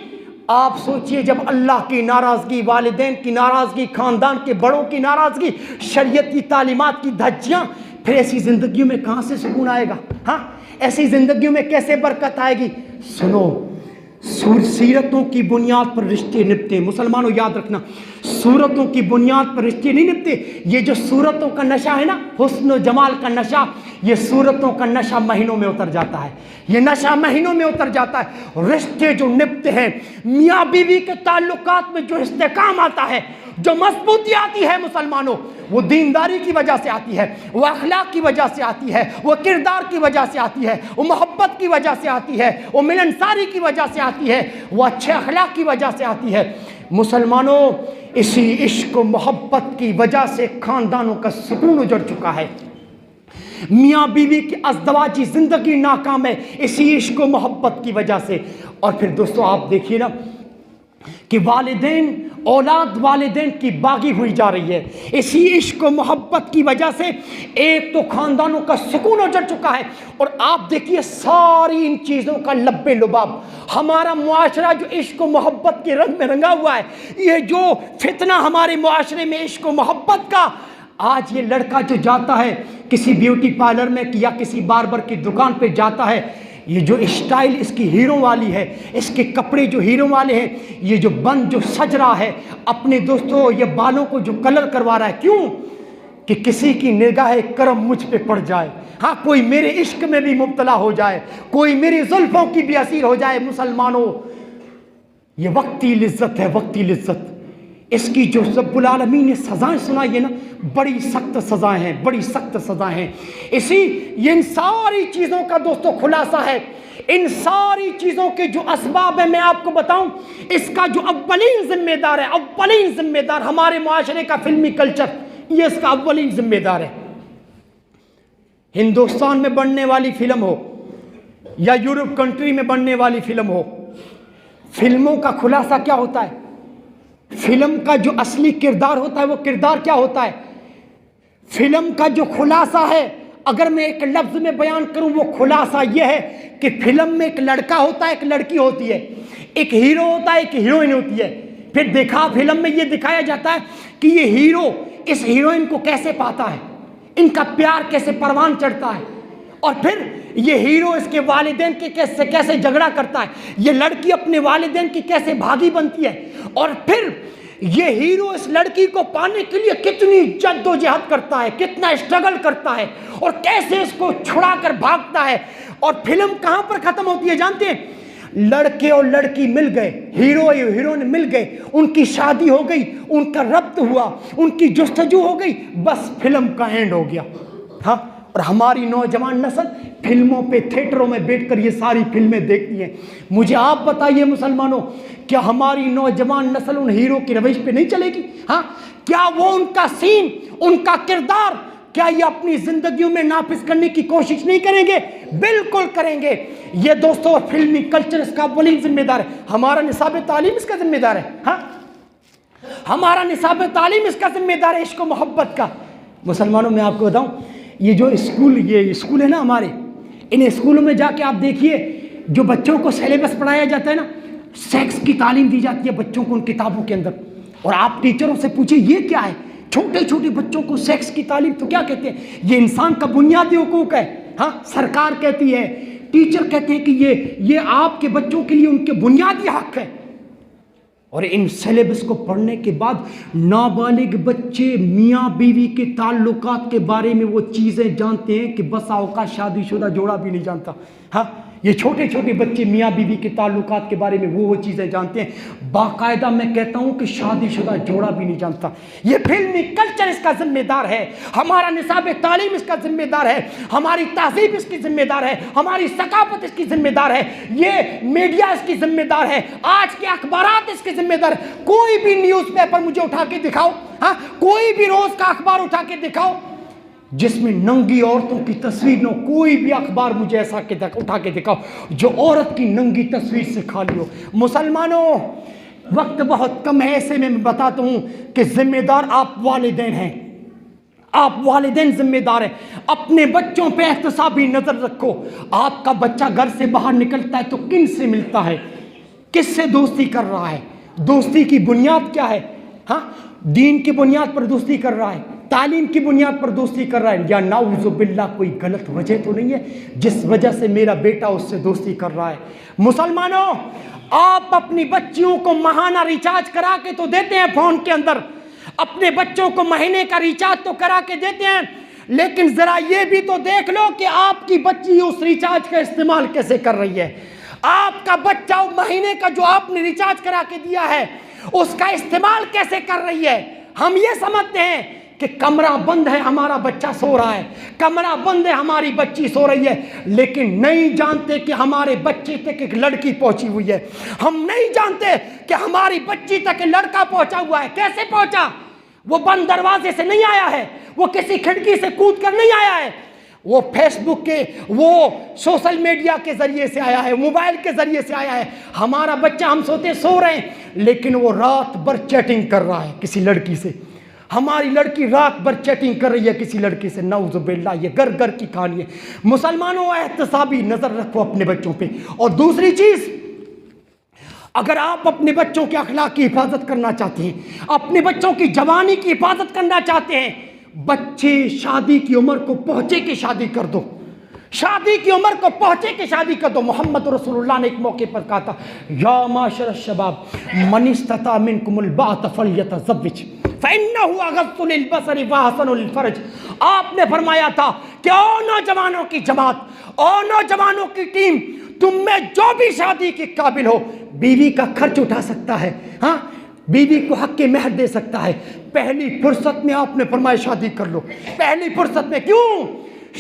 آپ سوچئے جب اللہ کی ناراضگی، والدین کی ناراضگی، خاندان کے بڑوں کی ناراضگی، شریعت کی تعلیمات کی دھجیاں، پھر ایسی زندگیوں میں کہاں سے سکون آئے گا؟ ہاں، ایسی زندگیوں میں کیسے برکت آئے گی؟ سنو، سیرتوں کی بنیاد پر رشتے نبھتے ہیں. مسلمانوں یاد رکھنا، صورتوں کی بنیاد پر رشتے نہیں نبھتے. یہ جو صورتوں کا نشہ ہے نا، حسن و جمال کا نشہ، یہ صورتوں کا نشہ مہینوں میں اتر جاتا ہے. یہ نشہ مہینوں میں اتر جاتا ہے. رشتے جو نبھتے ہیں، میاں بیوی کے تعلقات میں جو استحکام آتا ہے، جو مضبوطی آتی ہے مسلمانوں، وہ دینداری کی وجہ سے آتی ہے، وہ اخلاق کی وجہ سے آتی ہے، وہ کردار کی وجہ سے آتی ہے، وہ محبت کی وجہ سے آتی ہے، وہ ملنساری کی وجہ سے آتی ہے، وہ اچھے اخلاق کی وجہ سے آتی ہے. مسلمانوں، اسی عشق و محبت کی وجہ سے خاندانوں کا سکون اجڑ چکا ہے. میاں بیوی کی ازدواجی زندگی ناکام ہے اسی عشق و محبت کی وجہ سے. اور پھر دوستو آپ دیکھیے نا کہ اولاد والدین کی باغی ہوئی جا رہی ہے اسی عشق و محبت کی وجہ سے. ایک تو خاندانوں کا سکون اجڑ چکا ہے، اور آپ دیکھیے ساری ان چیزوں کا لب لباب ہمارا معاشرہ جو عشق و محبت کے رنگ میں رنگا ہوا ہے. یہ جو فتنہ ہمارے معاشرے میں عشق و محبت کا، آج یہ لڑکا جو جاتا ہے کسی بیوٹی پارلر میں یا کسی باربر کی دکان پہ جاتا ہے، یہ جو اسٹائل اس کی ہیرو والی ہے، اس کے کپڑے جو ہیرو والے ہیں، یہ جو بند جو سج رہا ہے اپنے دوستوں، یہ بالوں کو جو کلر کروا رہا ہے، کیوں؟ کہ کسی کی نگاہ کرم مجھ پہ پڑ جائے، ہاں کوئی میرے عشق میں بھی مبتلا ہو جائے، کوئی میری زلفوں کی بھی اسیر ہو جائے. مسلمانوں، یہ وقتی لذت ہے، وقتی لذت. اس کی جو رب العالمین نے سزائیں سنائی ہے نا، بڑی سخت سزائیں ہیں، بڑی سخت سزائیں ہیں. یہ ان ساری چیزوں کا دوستو خلاصہ ہے. ان ساری چیزوں کے جو اسباب ہیں میں آپ کو بتاؤں، اس کا جو اولین ذمہ دار ہے، اولین ذمہ دار ہمارے معاشرے کا فلمی کلچر، یہ اس کا اولین ذمہ دار ہے. ہندوستان میں بننے والی فلم ہو یا یورپ کنٹری میں بننے والی فلم ہو، فلموں کا خلاصہ کیا ہوتا ہے؟ فلم کا جو اصلی کردار ہوتا ہے وہ کردار کیا ہوتا ہے؟ فلم کا جو خلاصہ ہے، اگر میں ایک لفظ میں بیان کروں وہ خلاصہ یہ ہے کہ فلم میں ایک لڑکا ہوتا ہے، ایک لڑکی ہوتی ہے، ایک ہیرو ہوتا ہے، ایک ہیروئن ہوتی ہے. پھر فلم میں یہ دکھایا جاتا ہے کہ یہ ہیرو اس ہیروئن کو کیسے پاتا ہے، ان کا پیار کیسے پروان چڑھتا ہے، اور پھر یہ ہیرو اس کے والدین کے کیسے جھگڑا کرتا ہے، یہ لڑکی اپنے والدین کی کیسے بھاگی بنتی ہے، اور پھر یہ ہیرو اس لڑکی کو پانے کے لیے کتنی جد و جہد کرتا ہے، کتنا اسٹرگل کرتا ہے، اور کیسے اس کو چھڑا کر بھاگتا ہے. اور فلم کہاں پر ختم ہوتی ہے جانتے ہیں؟ لڑکے اور لڑکی مل گئے، ہیرو اور ہیروئن مل گئے، ان کی شادی ہو گئی، ان کا ربط ہوا، ان کی جستجو ہو گئی، بس فلم کا اینڈ ہو گیا. ہاں، اور ہماری نوجوان نسل فلموں پہ تھیٹروں میں بیٹھ کر یہ ساری فلمیں دیکھتی ہیں. مجھے آپ بتائیے مسلمانوں، کیا ہماری نوجوان نسل ان ہیرو کی روش پہ نہیں چلے گی؟ ہاں، کیا وہ ان کا سین، ان کا کردار، کیا یہ اپنی زندگیوں میں نافذ کرنے کی کوشش نہیں کریں گے؟ بالکل کریں گے. یہ دوستو فلمی کلچر اس کا اولین ذمہ دار ہے. ہمارا نصاب تعلیم اس کا ذمہ دار ہے. ہاں، ہمارا نصاب تعلیم اس کا ذمہ دار ہے، عشق و محبت کا. مسلمانوں میں آپ کو بتاؤں، یہ جو اسکول ہے نا ہمارے، ان اسکولوں میں جا کے آپ دیکھیے جو بچوں کو سیلیبس پڑھایا جاتا ہے نا، سیکس کی تعلیم دی جاتی ہے بچوں کو ان کتابوں کے اندر. اور آپ ٹیچروں سے پوچھیں یہ کیا ہے؟ چھوٹے چھوٹے بچوں کو سیکس کی تعلیم. تو کیا کہتے ہیں؟ یہ انسان کا بنیادی حقوق ہے. ہاں، سرکار کہتی ہے، ٹیچر کہتے ہیں کہ یہ آپ کے بچوں کے لیے ان کے بنیادی حق ہے. اور ان سیلیبس کو پڑھنے کے بعد نابالغ بچے میاں بیوی کے تعلقات کے بارے میں وہ چیزیں جانتے ہیں کہ بسا اوقات شادی شدہ جوڑا بھی نہیں جانتا. ہاں، یہ چھوٹے چھوٹے بچے میاں بیوی کے تعلقات کے بارے میں وہ چیزیں جانتے ہیں، باقاعدہ میں کہتا ہوں کہ شادی شدہ جوڑا بھی نہیں جانتا. یہ فلمی کلچر اس کا ذمہ دار ہے، ہمارا نصاب تعلیم اس کا ذمہ دار ہے، ہماری تہذیب اس کی ذمہ دار ہے، ہماری ثقافت اس کی ذمہ دار ہے، یہ میڈیا اس کی ذمہ دار ہے، آج کے اخبارات اس کی ذمہ دار ہے. کوئی بھی نیوز پیپر مجھے اٹھا کے دکھاؤ، ہاں، کوئی بھی روز کا اخبار اٹھا کے دکھاؤ جس میں ننگی عورتوں کی تصویر نہ ہو. کوئی بھی اخبار مجھے ایسا اٹھا کے دکھاؤ جو عورت کی ننگی تصویر سے خالی ہو. مسلمانوں، وقت بہت کم ہے، ایسے میں بتاتا ہوں کہ ذمہ دار آپ والدین ہیں. آپ والدین ذمہ دار ہیں. اپنے بچوں پہ احتسابی نظر رکھو. آپ کا بچہ گھر سے باہر نکلتا ہے تو کن سے ملتا ہے، کس سے دوستی کر رہا ہے، دوستی کی بنیاد کیا ہے؟ ہاں، دین کی بنیاد پر دوستی کر رہا ہے، تعلیم کی بنیاد پر دوستی کر رہا ہے، یا نعوذ باللہ کوئی غلط وجہ تو نہیں ہے جس وجہ سے میرا بیٹا اس سے دوستی کر رہا ہے؟ مسلمانوں، آپ اپنی بچیوں کو ماہانہ ریچارج کرا کے تو دیتے ہیں فون کے اندر، اپنے بچوں کو مہینے کا ریچارج تو کرا کے دیتے ہیں، لیکن ذرا یہ بھی تو دیکھ لو کہ آپ کی بچی اس ریچارج کا استعمال کیسے کر رہی ہے. آپ کا بچہ مہینے کا جو آپ نے ریچارج کرا کے دیا ہے اس کا استعمال کیسے کر رہی ہے. ہم یہ سمجھتے ہیں کہ کمرہ بند ہے، ہمارا بچہ سو رہا ہے، کمرہ بند ہے، ہماری بچی سو رہی ہے، لیکن نہیں جانتے کہ ہمارے بچے تک ایک لڑکی پہنچی ہوئی ہے. ہم نہیں جانتے کہ ہماری بچی تک لڑکا پہنچا ہوا ہے. کیسے پہنچا؟ وہ بند دروازے سے نہیں آیا ہے، وہ کسی کھڑکی سے کود کر نہیں آیا ہے، وہ فیس بک کے، وہ سوشل میڈیا کے ذریعے سے آیا ہے، موبائل کے ذریعے سے آیا ہے. ہمارا بچہ، ہم سوتے سو رہے ہیں لیکن وہ رات بھر چیٹنگ کر رہا ہے کسی لڑکی سے. ہماری لڑکی رات بھر چیٹنگ کر رہی ہے کسی لڑکی سے. نعوذ باللہ، یہ گھر گھر کی کہانی ہے. مسلمانوں، احتسابی نظر رکھو اپنے بچوں پہ. اور دوسری چیز، اگر آپ اپنے بچوں کے اخلاق کی حفاظت کرنا چاہتے ہیں، اپنے بچوں کی جوانی کی حفاظت کرنا چاہتے ہیں، بچے شادی کی عمر کو پہنچے کہ شادی کر دو. شادی کی عمر کو پہنچے کہ شادی کر دو. محمد رسول اللہ نے ایک موقع پر کہا تھا، یا معاشر الشباب من استطاع منکم الباءۃ فلیتزوج فإنہ اغض للبصر واحسن للفرج. آپ نے فرمایا تھا کہ او نوجوانوں کی جماعت، او نوجوانوں کی ٹیم، تم میں جو بھی شادی کے قابل ہو بیوی کا خرچ اٹھا سکتا ہے، ہاں، بیوی کو حق مہر دے سکتا ہے، پہلی فرصت میں آپ نے فرمایا شادی کر لو. پہلی فرصت میں. کیوں؟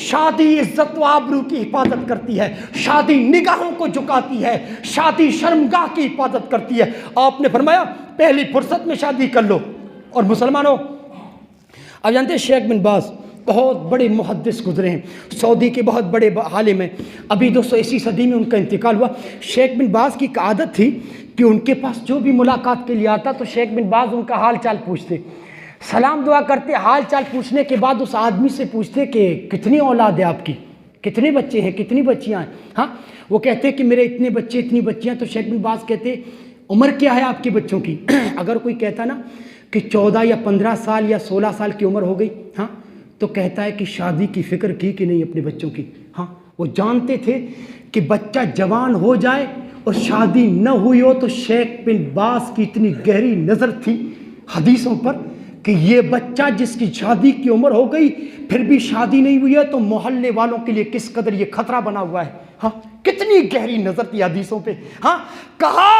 شادی عزت و آبرو کی حفاظت کرتی ہے، شادی نگاہوں کو جھکاتی ہے، شادی شرمگاہ کی حفاظت کرتی ہے. آپ نے فرمایا پہلی فرصت میں شادی کر لو. اور مسلمانوں، اب جانتے ہیں شیخ بن باز بہت بڑے محدث گزرے ہیں، سعودی کے بہت بڑے عالم ہیں. ابھی 200 صدی میں ان کا انتقال ہوا. شیخ بن باز کی ایک عادت تھی کہ ان کے پاس جو بھی ملاقات کے لیے آتا تو شیخ بن باز ان کا حال چال پوچھتے. سلام دعا کرتے، حال چال پوچھنے کے بعد اس آدمی سے پوچھتے کہ کتنی اولاد ہے آپ کی، کتنے بچے ہیں، کتنی بچیاں ہیں؟ ہاں وہ کہتے کہ میرے اتنے بچے اتنی بچیاں. تو شیخ بن باز کہتے عمر کیا ہے آپ کے بچوں کی؟ اگر کوئی کہتا نا کہ 14 یا 15 سال یا 16 سال کی عمر ہو گئی، ہاں تو کہتا ہے کہ شادی کی فکر کی کہ نہیں اپنے بچوں کی. ہاں وہ جانتے تھے کہ بچہ جوان ہو جائے اور شادی نہ ہوئی ہو تو شیخ بن باز کی اتنی گہری نظر تھی حدیثوں پر کہ یہ بچہ جس کی شادی کی عمر ہو گئی پھر بھی شادی نہیں ہوئی ہے تو محلے والوں کے لیے کس قدر یہ خطرہ بنا ہوا ہے. ہاں کتنی گہری نظر تھی حدیثوں پہ. ہاں کہا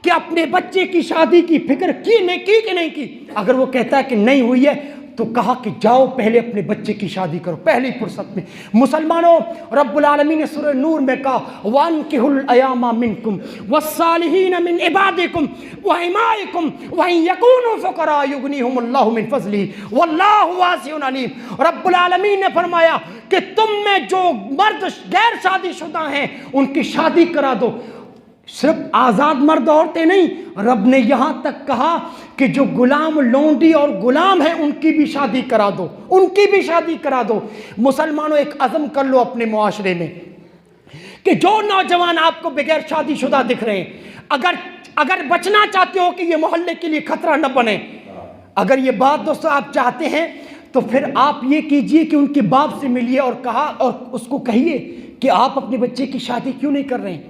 کہ اپنے بچے کی شادی کی فکر کی کہ نہیں کی. اگر وہ کہتا ہے کہ نہیں ہوئی ہے تو کہا کہ جاؤ پہلے اپنے بچے کی شادی کرو پہلی فرصت میں. مسلمانوں رب العالمین نے سورہ نور میں کہا وَانْكِحُوا الْأَيَامَ مِنْكُمْ وَالصَّالِحِينَ مِنْ عِبَادِكُمْ وَإِمَائِكُمْ وَإِنْ يَكُونُوا فُقَرَاءَ يُغْنِيهُمُ اللَّهُ مِنْ فَضْلِهِ وَاللَّهُ وَاسِعٌ عَلِيمٌ. رب العالمین نے فرمایا کہ تم میں جو مرد غیر شادی شدہ ہیں ان کی شادی کرا دو. صرف آزاد مرد عورتیں نہیں، رب نے یہاں تک کہا کہ جو غلام لونڈی اور غلام ہیں ان کی بھی شادی کرا دو، ان کی بھی شادی کرا دو. مسلمانوں ایک عزم کر لو اپنے معاشرے میں کہ جو نوجوان آپ کو بغیر شادی شدہ دکھ رہے ہیں، اگر بچنا چاہتے ہو کہ یہ محلے کے لیے خطرہ نہ بنے، اگر یہ بات دوستو آپ چاہتے ہیں تو پھر آپ یہ کیجئے کہ ان کے باپ سے ملیے اور اس کو کہیے کہ آپ اپنے بچے کی شادی کیوں نہیں کر رہے ہیں.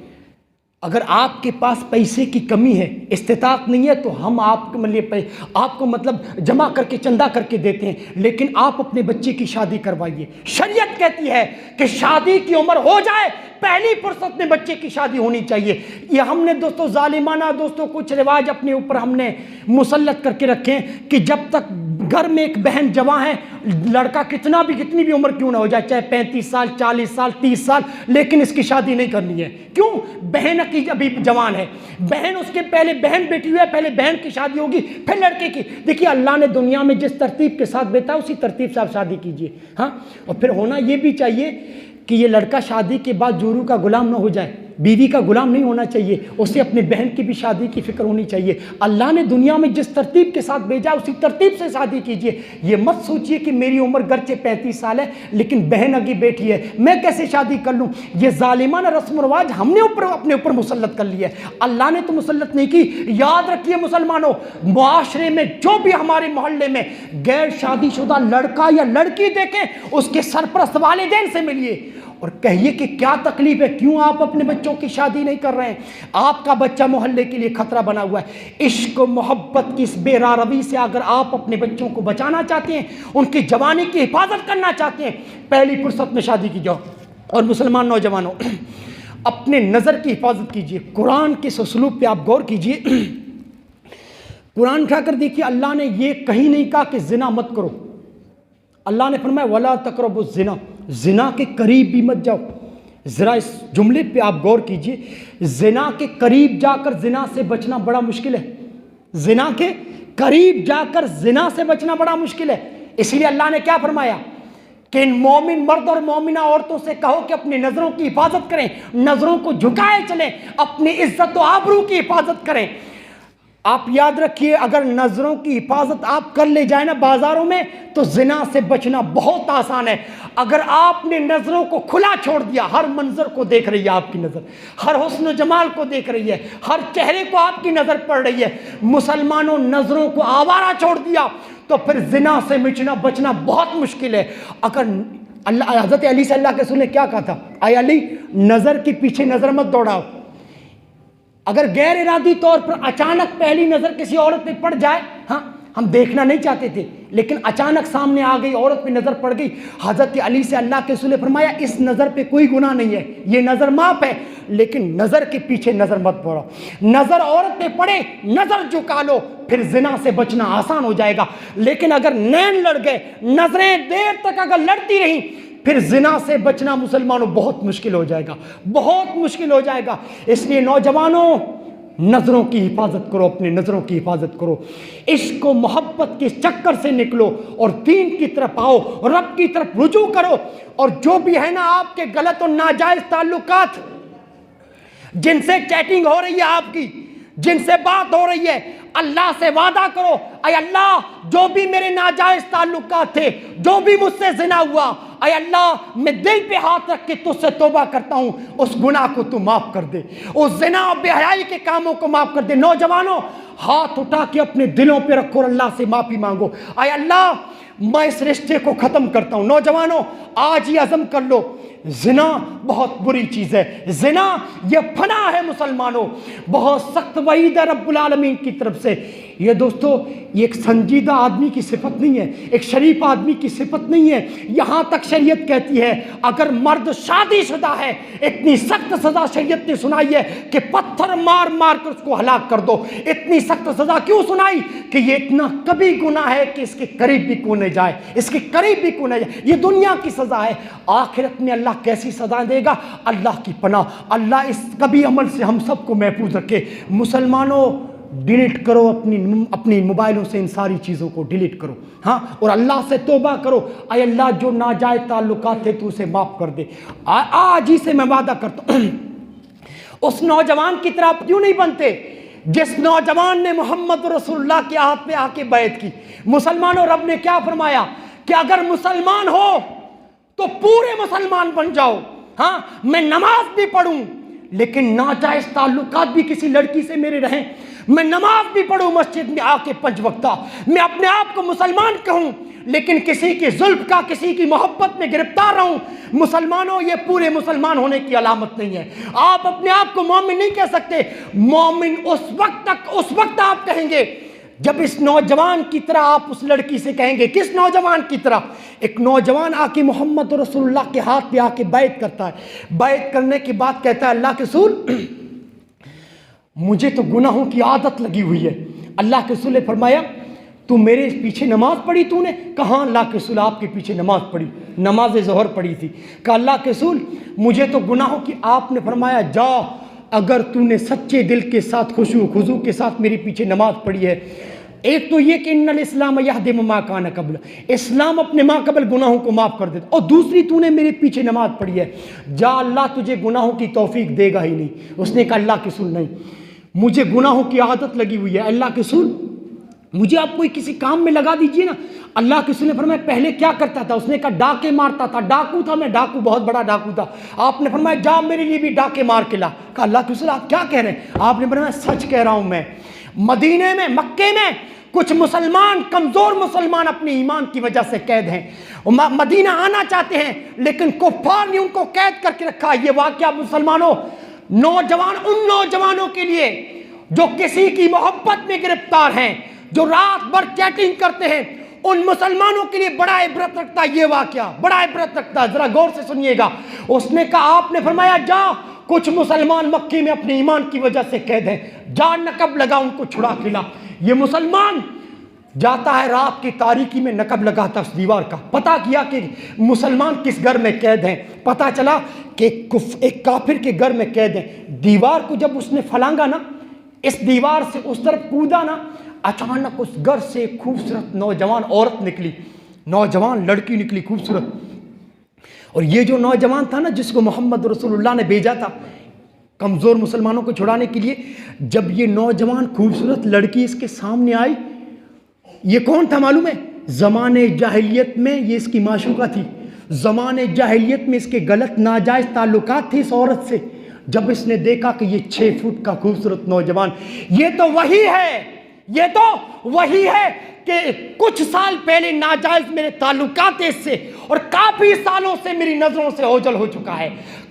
اگر آپ کے پاس پیسے کی کمی ہے، استطاعت نہیں ہے تو ہم آپ کو مطلب جمع کر کے چندہ کر کے دیتے ہیں، لیکن آپ اپنے بچے کی شادی کروائیے. شریعت کہتی ہے کہ شادی کی عمر ہو جائے پہلی فرصت میں بچے کی شادی ہونی چاہیے. یہ ہم نے دوستو ظالمانہ کچھ رواج اپنے اوپر ہم نے مسلط کر کے رکھے ہیں کہ جب تک گھر میں ایک بہن جوان ہے، لڑکا کتنی بھی عمر کیوں نہ ہو جائے، چاہے 35 سال 40 سال 30 سال، لیکن اس کی شادی نہیں کرنی ہے. کیوں؟ بہن کی ابھی جوان ہے، بہن اس کے پہلے بہن بیٹی ہوئی ہے، پہلے بہن کی شادی ہوگی پھر لڑکے کی. دیکھیے اللہ نے دنیا میں جس ترتیب کے ساتھ بیتا ہے اسی ترتیب سے آپ شادی کیجئے. ہاں اور پھر ہونا یہ بھی چاہیے کہ یہ لڑکا شادی کے بعد جورو کا غلام نہ ہو جائے، بیوی کا غلام نہیں ہونا چاہیے، اسے اپنے بہن کی بھی شادی کی فکر ہونی چاہیے. اللہ نے دنیا میں جس ترتیب کے ساتھ بھیجا اسی ترتیب سے شادی کیجئے. یہ مت سوچئے کہ میری عمر گرچہ 35 سال ہے لیکن بہن آگے بیٹھی ہے میں کیسے شادی کر لوں. یہ ظالمانہ رسم و رواج ہم نے اپنے اوپر مسلط کر لیا ہے، اللہ نے تو مسلط نہیں کی. یاد رکھیے مسلمانوں، معاشرے میں جو بھی ہمارے محلے میں غیر شادی شدہ لڑکا یا لڑکی دیکھیں اس کے سرپرست والدین سے ملیے اور کہیے کہ کیا تکلیف ہے، کیوں آپ اپنے بچوں کی شادی نہیں کر رہے ہیں. آپ کا بچہ محلے کے لیے خطرہ بنا ہوا ہے. عشق و محبت کی اس بے راہ روی سے اگر آپ اپنے بچوں کو بچانا چاہتے ہیں، ان کی جوانی کی حفاظت کرنا چاہتے ہیں، پہلی فرصت میں شادی کی جاؤ. اور مسلمان نوجوانوں اپنے نظر کی حفاظت کیجئے. قرآن کے اس اسلوب پہ آپ غور کیجئے. قرآن اٹھا کر دیکھیے، اللہ نے یہ کہیں نہیں کہا کہ زنا مت کرو. اللہ نے فرمایا وَلَا تَقْرَبُوا الزِّنَا، زنا کے قریب بھی مت جاؤ. ذرا اس جملے پہ آپ غور کیجئے. زنا کے قریب جا کر زنا سے بچنا بڑا مشکل ہے. زنا کے قریب جا کر زنا سے بچنا بڑا مشکل ہے. اس لیے اللہ نے کیا فرمایا کہ ان مومن مرد اور مومنہ عورتوں سے کہو کہ اپنی نظروں کی حفاظت کریں، نظروں کو جھکائے چلیں، اپنی عزت و آبرو کی حفاظت کریں. آپ یاد رکھیے اگر نظروں کی حفاظت آپ کر لے جائیں نا بازاروں میں تو زنا سے بچنا بہت آسان ہے. اگر آپ نے نظروں کو کھلا چھوڑ دیا، ہر منظر کو دیکھ رہی ہے آپ کی نظر، ہر حسن و جمال کو دیکھ رہی ہے، ہر چہرے کو آپ کی نظر پڑ رہی ہے. مسلمانوں نظروں کو آوارہ چھوڑ دیا تو پھر زنا سے بچنا بہت مشکل ہے. اگر حضرت علی صلی اللہ کے رسول نے کیا کہا تھا، اے علی نظر کے پیچھے نظر مت دوڑاؤ. اگر غیر ارادی طور پر اچانک پہلی نظر کسی عورت پہ پڑ جائے، ہاں ہم دیکھنا نہیں چاہتے تھے لیکن اچانک سامنے آ گئی، عورت پہ نظر پڑ گئی، حضرت علی سے اللہ کے رسول نے فرمایا اس نظر پہ کوئی گناہ نہیں ہے، یہ نظر معاف ہے، لیکن نظر کے پیچھے نظر مت دوڑاؤ. نظر عورت پہ پڑے نظر جھکا لو، پھر زنا سے بچنا آسان ہو جائے گا. لیکن اگر نین لڑ گئے، نظریں دیر تک اگر لڑتی رہیں، پھر زنا سے بچنا مسلمانوں بہت مشکل ہو جائے گا، بہت مشکل ہو جائے گا. اس لیے نوجوانوں نظروں کی حفاظت کرو، اپنے نظروں کی حفاظت کرو. عشق و محبت کے چکر سے نکلو اور دین کی طرف آؤ، رب کی طرف رجوع کرو. اور جو بھی ہے نا آپ کے غلط اور ناجائز تعلقات، جن سے چیٹنگ ہو رہی ہے آپ کی، جن سے بات ہو رہی ہے اللہ سے وعدہ کرو، اے اللہ جو بھی میرے ناجائز تعلقات تھے، جو بھی مجھ سے زنا ہوا، اے اللہ میں دل پہ ہاتھ رکھ کے تجھ سے توبہ کرتا ہوں، اس گناہ کو تو معاف کر دے، اس زنا اور بے حیائی کے کاموں کو معاف کر دے۔ نوجوانوں ہاتھ اٹھا کے اپنے دلوں پہ رکھو اور اللہ سے معافی مانگو، اے اللہ میں اس رشتے کو ختم کرتا ہوں۔ نوجوانوں آج ہی عزم کر لو، زنا بہت بری چیز ہے، زنا یہ فنا ہے مسلمانوں، بہت سخت وعید ہے رب العالمین کی طرف سے۔ یہ دوستو یہ ایک سنجیدہ آدمی کی صفت نہیں ہے، ایک شریف آدمی کی صفت نہیں ہے۔ یہاں تک شریعت کہتی ہے اگر مرد شادی شدہ ہے، اتنی سخت سزا شریعت نے سنائی ہے کہ پتھر مار مار کر اس کو ہلاک کر دو۔ اتنی سخت سزا کیوں سنائی؟ کہ یہ اتنا کبھی گناہ ہے کہ اس کے قریب بھی کیوں نہ جائے، اس کے قریب بھی کیوں نہ جائے۔ یہ دنیا کی سزا ہے، آخرت میں اللہ کیسی سزا دے گا، اللہ کی پناہ، اللہ اس کبھی عمل سے ہم سب کو محفوظ رکھے۔ مسلمانوں ڈیلیٹ کرو اپنی موبائلوں سے ان ساری چیزوں کو ڈیلیٹ کرو، ہاں، اور اللہ سے توبہ کرو، اے اللہ جو ناجائز تعلقات تھے تو اسے معاف کر دے۔ آج ہی سے میں وعدہ کرتا ہوں اس نوجوان کی طرح کیوں نہیں بنتے جس نوجوان نے محمد رسول اللہ کے ہاتھ پہ آ کے بیعت کی۔ مسلمانوں رب نے کیا فرمایا کہ اگر مسلمان ہو تو پورے مسلمان بن جاؤ، ہاں میں نماز بھی پڑھوں لیکن ناجائز تعلقات بھی کسی لڑکی سے میرے رہیں، میں نماز بھی پڑھوں مسجد میں آ کے 5 وقتہ، میں اپنے آپ کو مسلمان کہوں لیکن کسی کی ظلم کا، کسی کی محبت میں گرفتار رہوں۔ مسلمانوں یہ پورے مسلمان ہونے کی علامت نہیں ہے۔ آپ اپنے آپ کو مومن نہیں کہہ سکتے، مومن اس وقت آپ کہیں گے جب اس نوجوان کی طرح آپ اس لڑکی سے کہیں گے۔ کس نوجوان کی طرح؟ ایک نوجوان آ کے محمد رسول اللہ کے ہاتھ پہ آ کے بیعت کرتا ہے، بیعت کرنے کے بعد کہتا ہے اللہ کے رسول مجھے تو گناہوں کی عادت لگی ہوئی ہے۔ اللہ کے رسول نے فرمایا تو میرے پیچھے نماز پڑھی تو نے؟ کہاں اللہ کے رسول آپ کے پیچھے نماز پڑھی، نماز ظہر پڑھی تھی۔ کہا اللہ کے رسول مجھے تو گناہوں کی، آپ نے فرمایا جا اگر تو نے سچے دل کے ساتھ خشوع خضوع کے ساتھ میرے پیچھے نماز پڑھی ہے، ایک تو یہ کہ ان الاسلام یہدم ما کان قبل، اسلام اپنے ماں قبل گناہوں کو معاف کر دیتا، اور دوسری تو نے میرے پیچھے نماز پڑھی ہے، جا اللہ تجھے گناہوں کی توفیق دے گا ہی نہیں۔ اس نے کہا اللہ کے رسول نہیں، مجھے گناہوں کی عادت لگی ہوئی ہے، اللہ کے رسول مجھے آپ کوئی کسی کام میں لگا دیجئے نا۔ اللہ کے رسول نے فرمایا پہلے کیا کرتا تھا؟ اس نے کہا ڈاکے مارتا تھا، ڈاکو تھا میں، ڈاکو بہت بڑا ڈاکو تھا۔ آپ نے فرمایا جا میرے لیے بھی ڈاکے مار کے لا۔ کہا اللہ کے رسول آپ کیا کہہ رہے ہیں؟ آپ نے فرمایا سچ کہہ رہا ہوں میں، مدینے میں، مکے میں کچھ مسلمان، کمزور مسلمان اپنے ایمان کی وجہ سے قید ہیں، مدینہ آنا چاہتے ہیں لیکن کفار نے ان کو قید کر کے رکھا۔ یہ واقعہ مسلمانوں نوجوان، ان نوجوانوں کے لیے جو کسی کی محبت میں گرفتار ہیں، جو رات بھر چیٹنگ کرتے ہیں، ان مسلمانوں کے لیے بڑا عبرت رکھتا ہے یہ واقعہ، بڑا عبرت رکھتا ہے، ذرا غور سے سنیے گا۔ اس نے کہا آپ نے فرمایا جا کچھ مسلمان مکے میں اپنے ایمان کی وجہ سے قید ہیں، جا نقب لگا ان کو چھڑا کے لا۔ یہ مسلمان جاتا ہے رات کی تاریکی میں نقب لگاتا اس دیوار کا، پتہ کیا کہ مسلمان کس گھر میں قید ہیں، پتہ چلا کہ ایک کافر کے گھر میں قید ہیں۔ دیوار کو جب اس نے پھلانگا نا، اس دیوار سے اس طرف کودا نا، اچانک اس گھر سے خوبصورت نوجوان عورت نکلی، نوجوان لڑکی نکلی خوبصورت۔ اور یہ جو نوجوان تھا نا جس کو محمد رسول اللہ نے بھیجا تھا کمزور مسلمانوں کو چھڑانے کے لیے، جب یہ نوجوان خوبصورت لڑکی اس کے سامنے آئی، یہ کون تھا معلوم ہے؟ زمانے جاہلیت میں یہ اس کی معشوقہ تھی، زمانے جاہلیت میں اس کے غلط ناجائز تعلقات تھے اس عورت سے۔ جب اس نے دیکھا کہ یہ 6 فٹ کا خوبصورت نوجوان، یہ تو وہی ہے، یہ تو وہی ہے کہ کچھ سال پہلے ناجائز میرے تعلقات اس سے، اور کافی سالوں سے میری نظروں سے اوجھل ہو چکا ہے،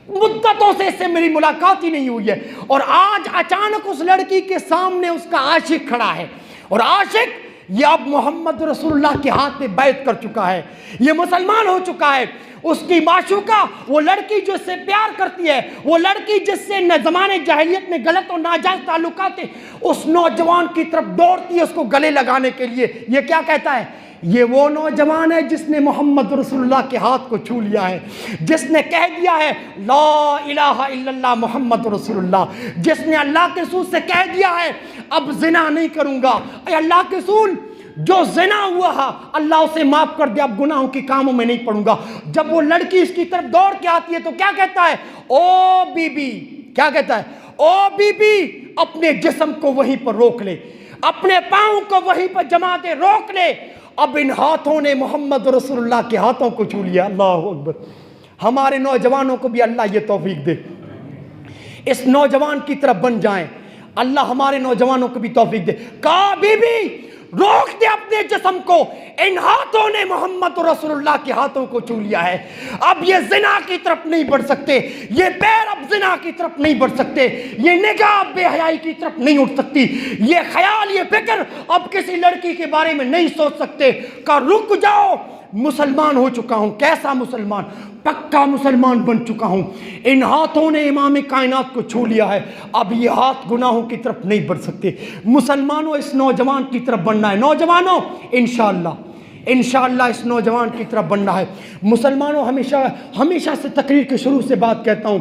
مدتوں سے اس سے میری ملاقات ہی نہیں ہوئی ہے، اور آج اچانک اس لڑکی کے سامنے اس کا عاشق کھڑا ہے، اور عاشق یہ اب محمد رسول اللہ کے ہاتھ میں بیعت کر چکا ہے، یہ مسلمان ہو چکا ہے۔ اس کی معشوقہ، وہ لڑکی جو اس سے پیار کرتی ہے، وہ لڑکی جس سے زمانے جاہلیت میں غلط اور ناجائز تعلقات تھے، اس نوجوان کی طرف دوڑتی ہے اس کو گلے لگانے کے لیے۔ یہ کیا کہتا ہے؟ یہ وہ نوجوان ہے جس نے محمد رسول اللہ کے ہاتھ کو چھو لیا ہے، جس نے کہہ دیا ہے لا الہ الا اللہ محمد رسول اللہ، جس نے اللہ کے رسول سے کہہ دیا ہے اب زنا نہیں کروں گا، اے اللہ کے رسول جو زنا ہوا اللہ اسے معاف کر دے، اب گناہوں کے کاموں میں نہیں پڑوں گا۔ جب وہ لڑکی اس کی طرف دوڑ کے آتی ہے تو کیا کہتا ہے؟ او بی بی، کیا کہتا ہے؟ او بی بی اپنے جسم کو وہیں پر روک لے، اپنے پاؤں کو وہیں پر جما دے، روک لے۔ اب ان ہاتھوں نے محمد رسول اللہ کے ہاتھوں کو چھو لیا۔ اللہ اکبر۔ ہمارے نوجوانوں کو بھی اللہ یہ توفیق دے، اس نوجوان کی طرف بن جائیں۔ اللہ ہمارے نوجوانوں کو بھی توفیق دے۔ کہا بی بی روک دے اپنے جسم کو، ان ہاتھوں نے محمد رسول اللہ کے ہاتھوں کو چھو لیا ہے، اب یہ زنا کی طرف نہیں بڑھ سکتے، یہ پیر اب زنا کی طرف نہیں بڑھ سکتے، یہ نگاہ بے حیائی کی طرف نہیں اٹھ سکتی، یہ خیال یہ فکر اب کسی لڑکی کے بارے میں نہیں سوچ سکتے۔ کہا رک جاؤ، مسلمان ہو چکا ہوں۔ کیسا مسلمان؟ پکا مسلمان بن چکا ہوں۔ ان ہاتھوں نے امام کائنات کو چھو لیا ہے، اب یہ ہاتھ گناہوں کی طرف نہیں بڑھ سکتے۔ مسلمانوں اس نوجوان کی طرف بڑھنا ہے، نوجوانوں انشاءاللہ اس نوجوان کی طرف بڑھنا ہے۔ مسلمانوں ہمیشہ سے تقریر کے شروع سے بات کہتا ہوں،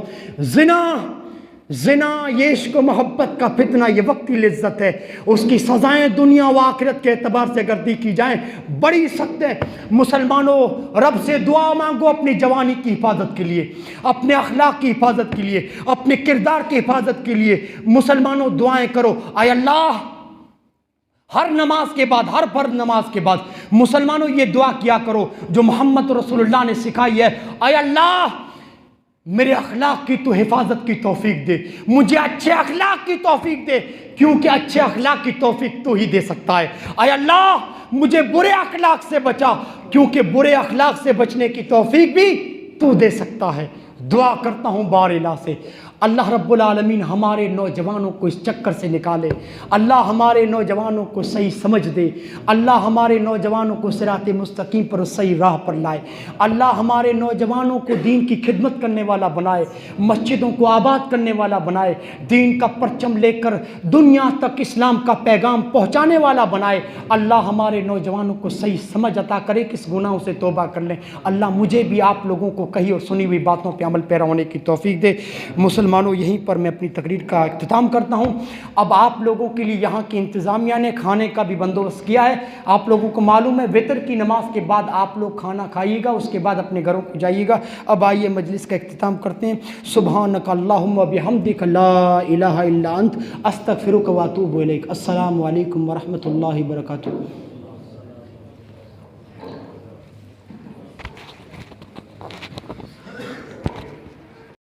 زنا یہ عشق و محبت کا فتنہ، یہ وقتی لذت ہے، اس کی سزائیں دنیا و آخرت کے اعتبار سے اگر دی کی جائیں بڑی سخت ہے۔ مسلمانوں رب سے دعا مانگو اپنی جوانی کی حفاظت کے لیے، اپنے اخلاق کی حفاظت کے لیے، اپنے کردار کی حفاظت کے لیے۔ مسلمانوں دعائیں کرو، اے اللہ ہر نماز کے بعد، ہر فرض نماز کے بعد مسلمانوں یہ دعا کیا کرو جو محمد رسول اللہ نے سکھائی ہے، اے اللہ میرے اخلاق کی تو حفاظت کی توفیق دے، مجھے اچھے اخلاق کی توفیق دے، کیونکہ اچھے اخلاق کی توفیق تو ہی دے سکتا ہے۔ اے اللہ مجھے برے اخلاق سے بچا، کیونکہ برے اخلاق سے بچنے کی توفیق بھی تو دے سکتا ہے۔ دعا کرتا ہوں بار الہ سے، اللہ رب العالمین ہمارے نوجوانوں کو اس چکر سے نکالے، اللہ ہمارے نوجوانوں کو صحیح سمجھ دے، اللہ ہمارے نوجوانوں کو صراط مستقیم پر صحیح راہ پر لائے، اللہ ہمارے نوجوانوں کو دین کی خدمت کرنے والا بنائے، مسجدوں کو آباد کرنے والا بنائے، دین کا پرچم لے کر دنیا تک اسلام کا پیغام پہنچانے والا بنائے۔ اللہ ہمارے نوجوانوں کو صحیح سمجھ عطا کرے، کس گناہوں سے توبہ کر لیں۔ اللہ مجھے بھی آپ لوگوں کو کہی اور سنی ہوئی باتوں پہ عمل پیرا ہونے کی توفیق دے۔ مسلمانوں یہیں پر میں اپنی تقریر کا اختتام کرتا ہوں۔ اب آپ لوگوں کے لیے یہاں کی انتظامیہ نے کھانے کا بھی بندوبست کیا ہے۔ آپ لوگوں کو معلوم ہے وتر کی نماز کے بعد آپ لوگ کھانا کھائیے گا، اس کے بعد اپنے گھروں کو جائیے گا۔ اب آئیے مجلس کا اختتام کرتے ہیں۔ سبحانک اللہم و بحمدک لا الہ الا انت استغفرک و اتوب الیک۔ السلام علیکم ورحمۃ اللہ وبرکاتہ۔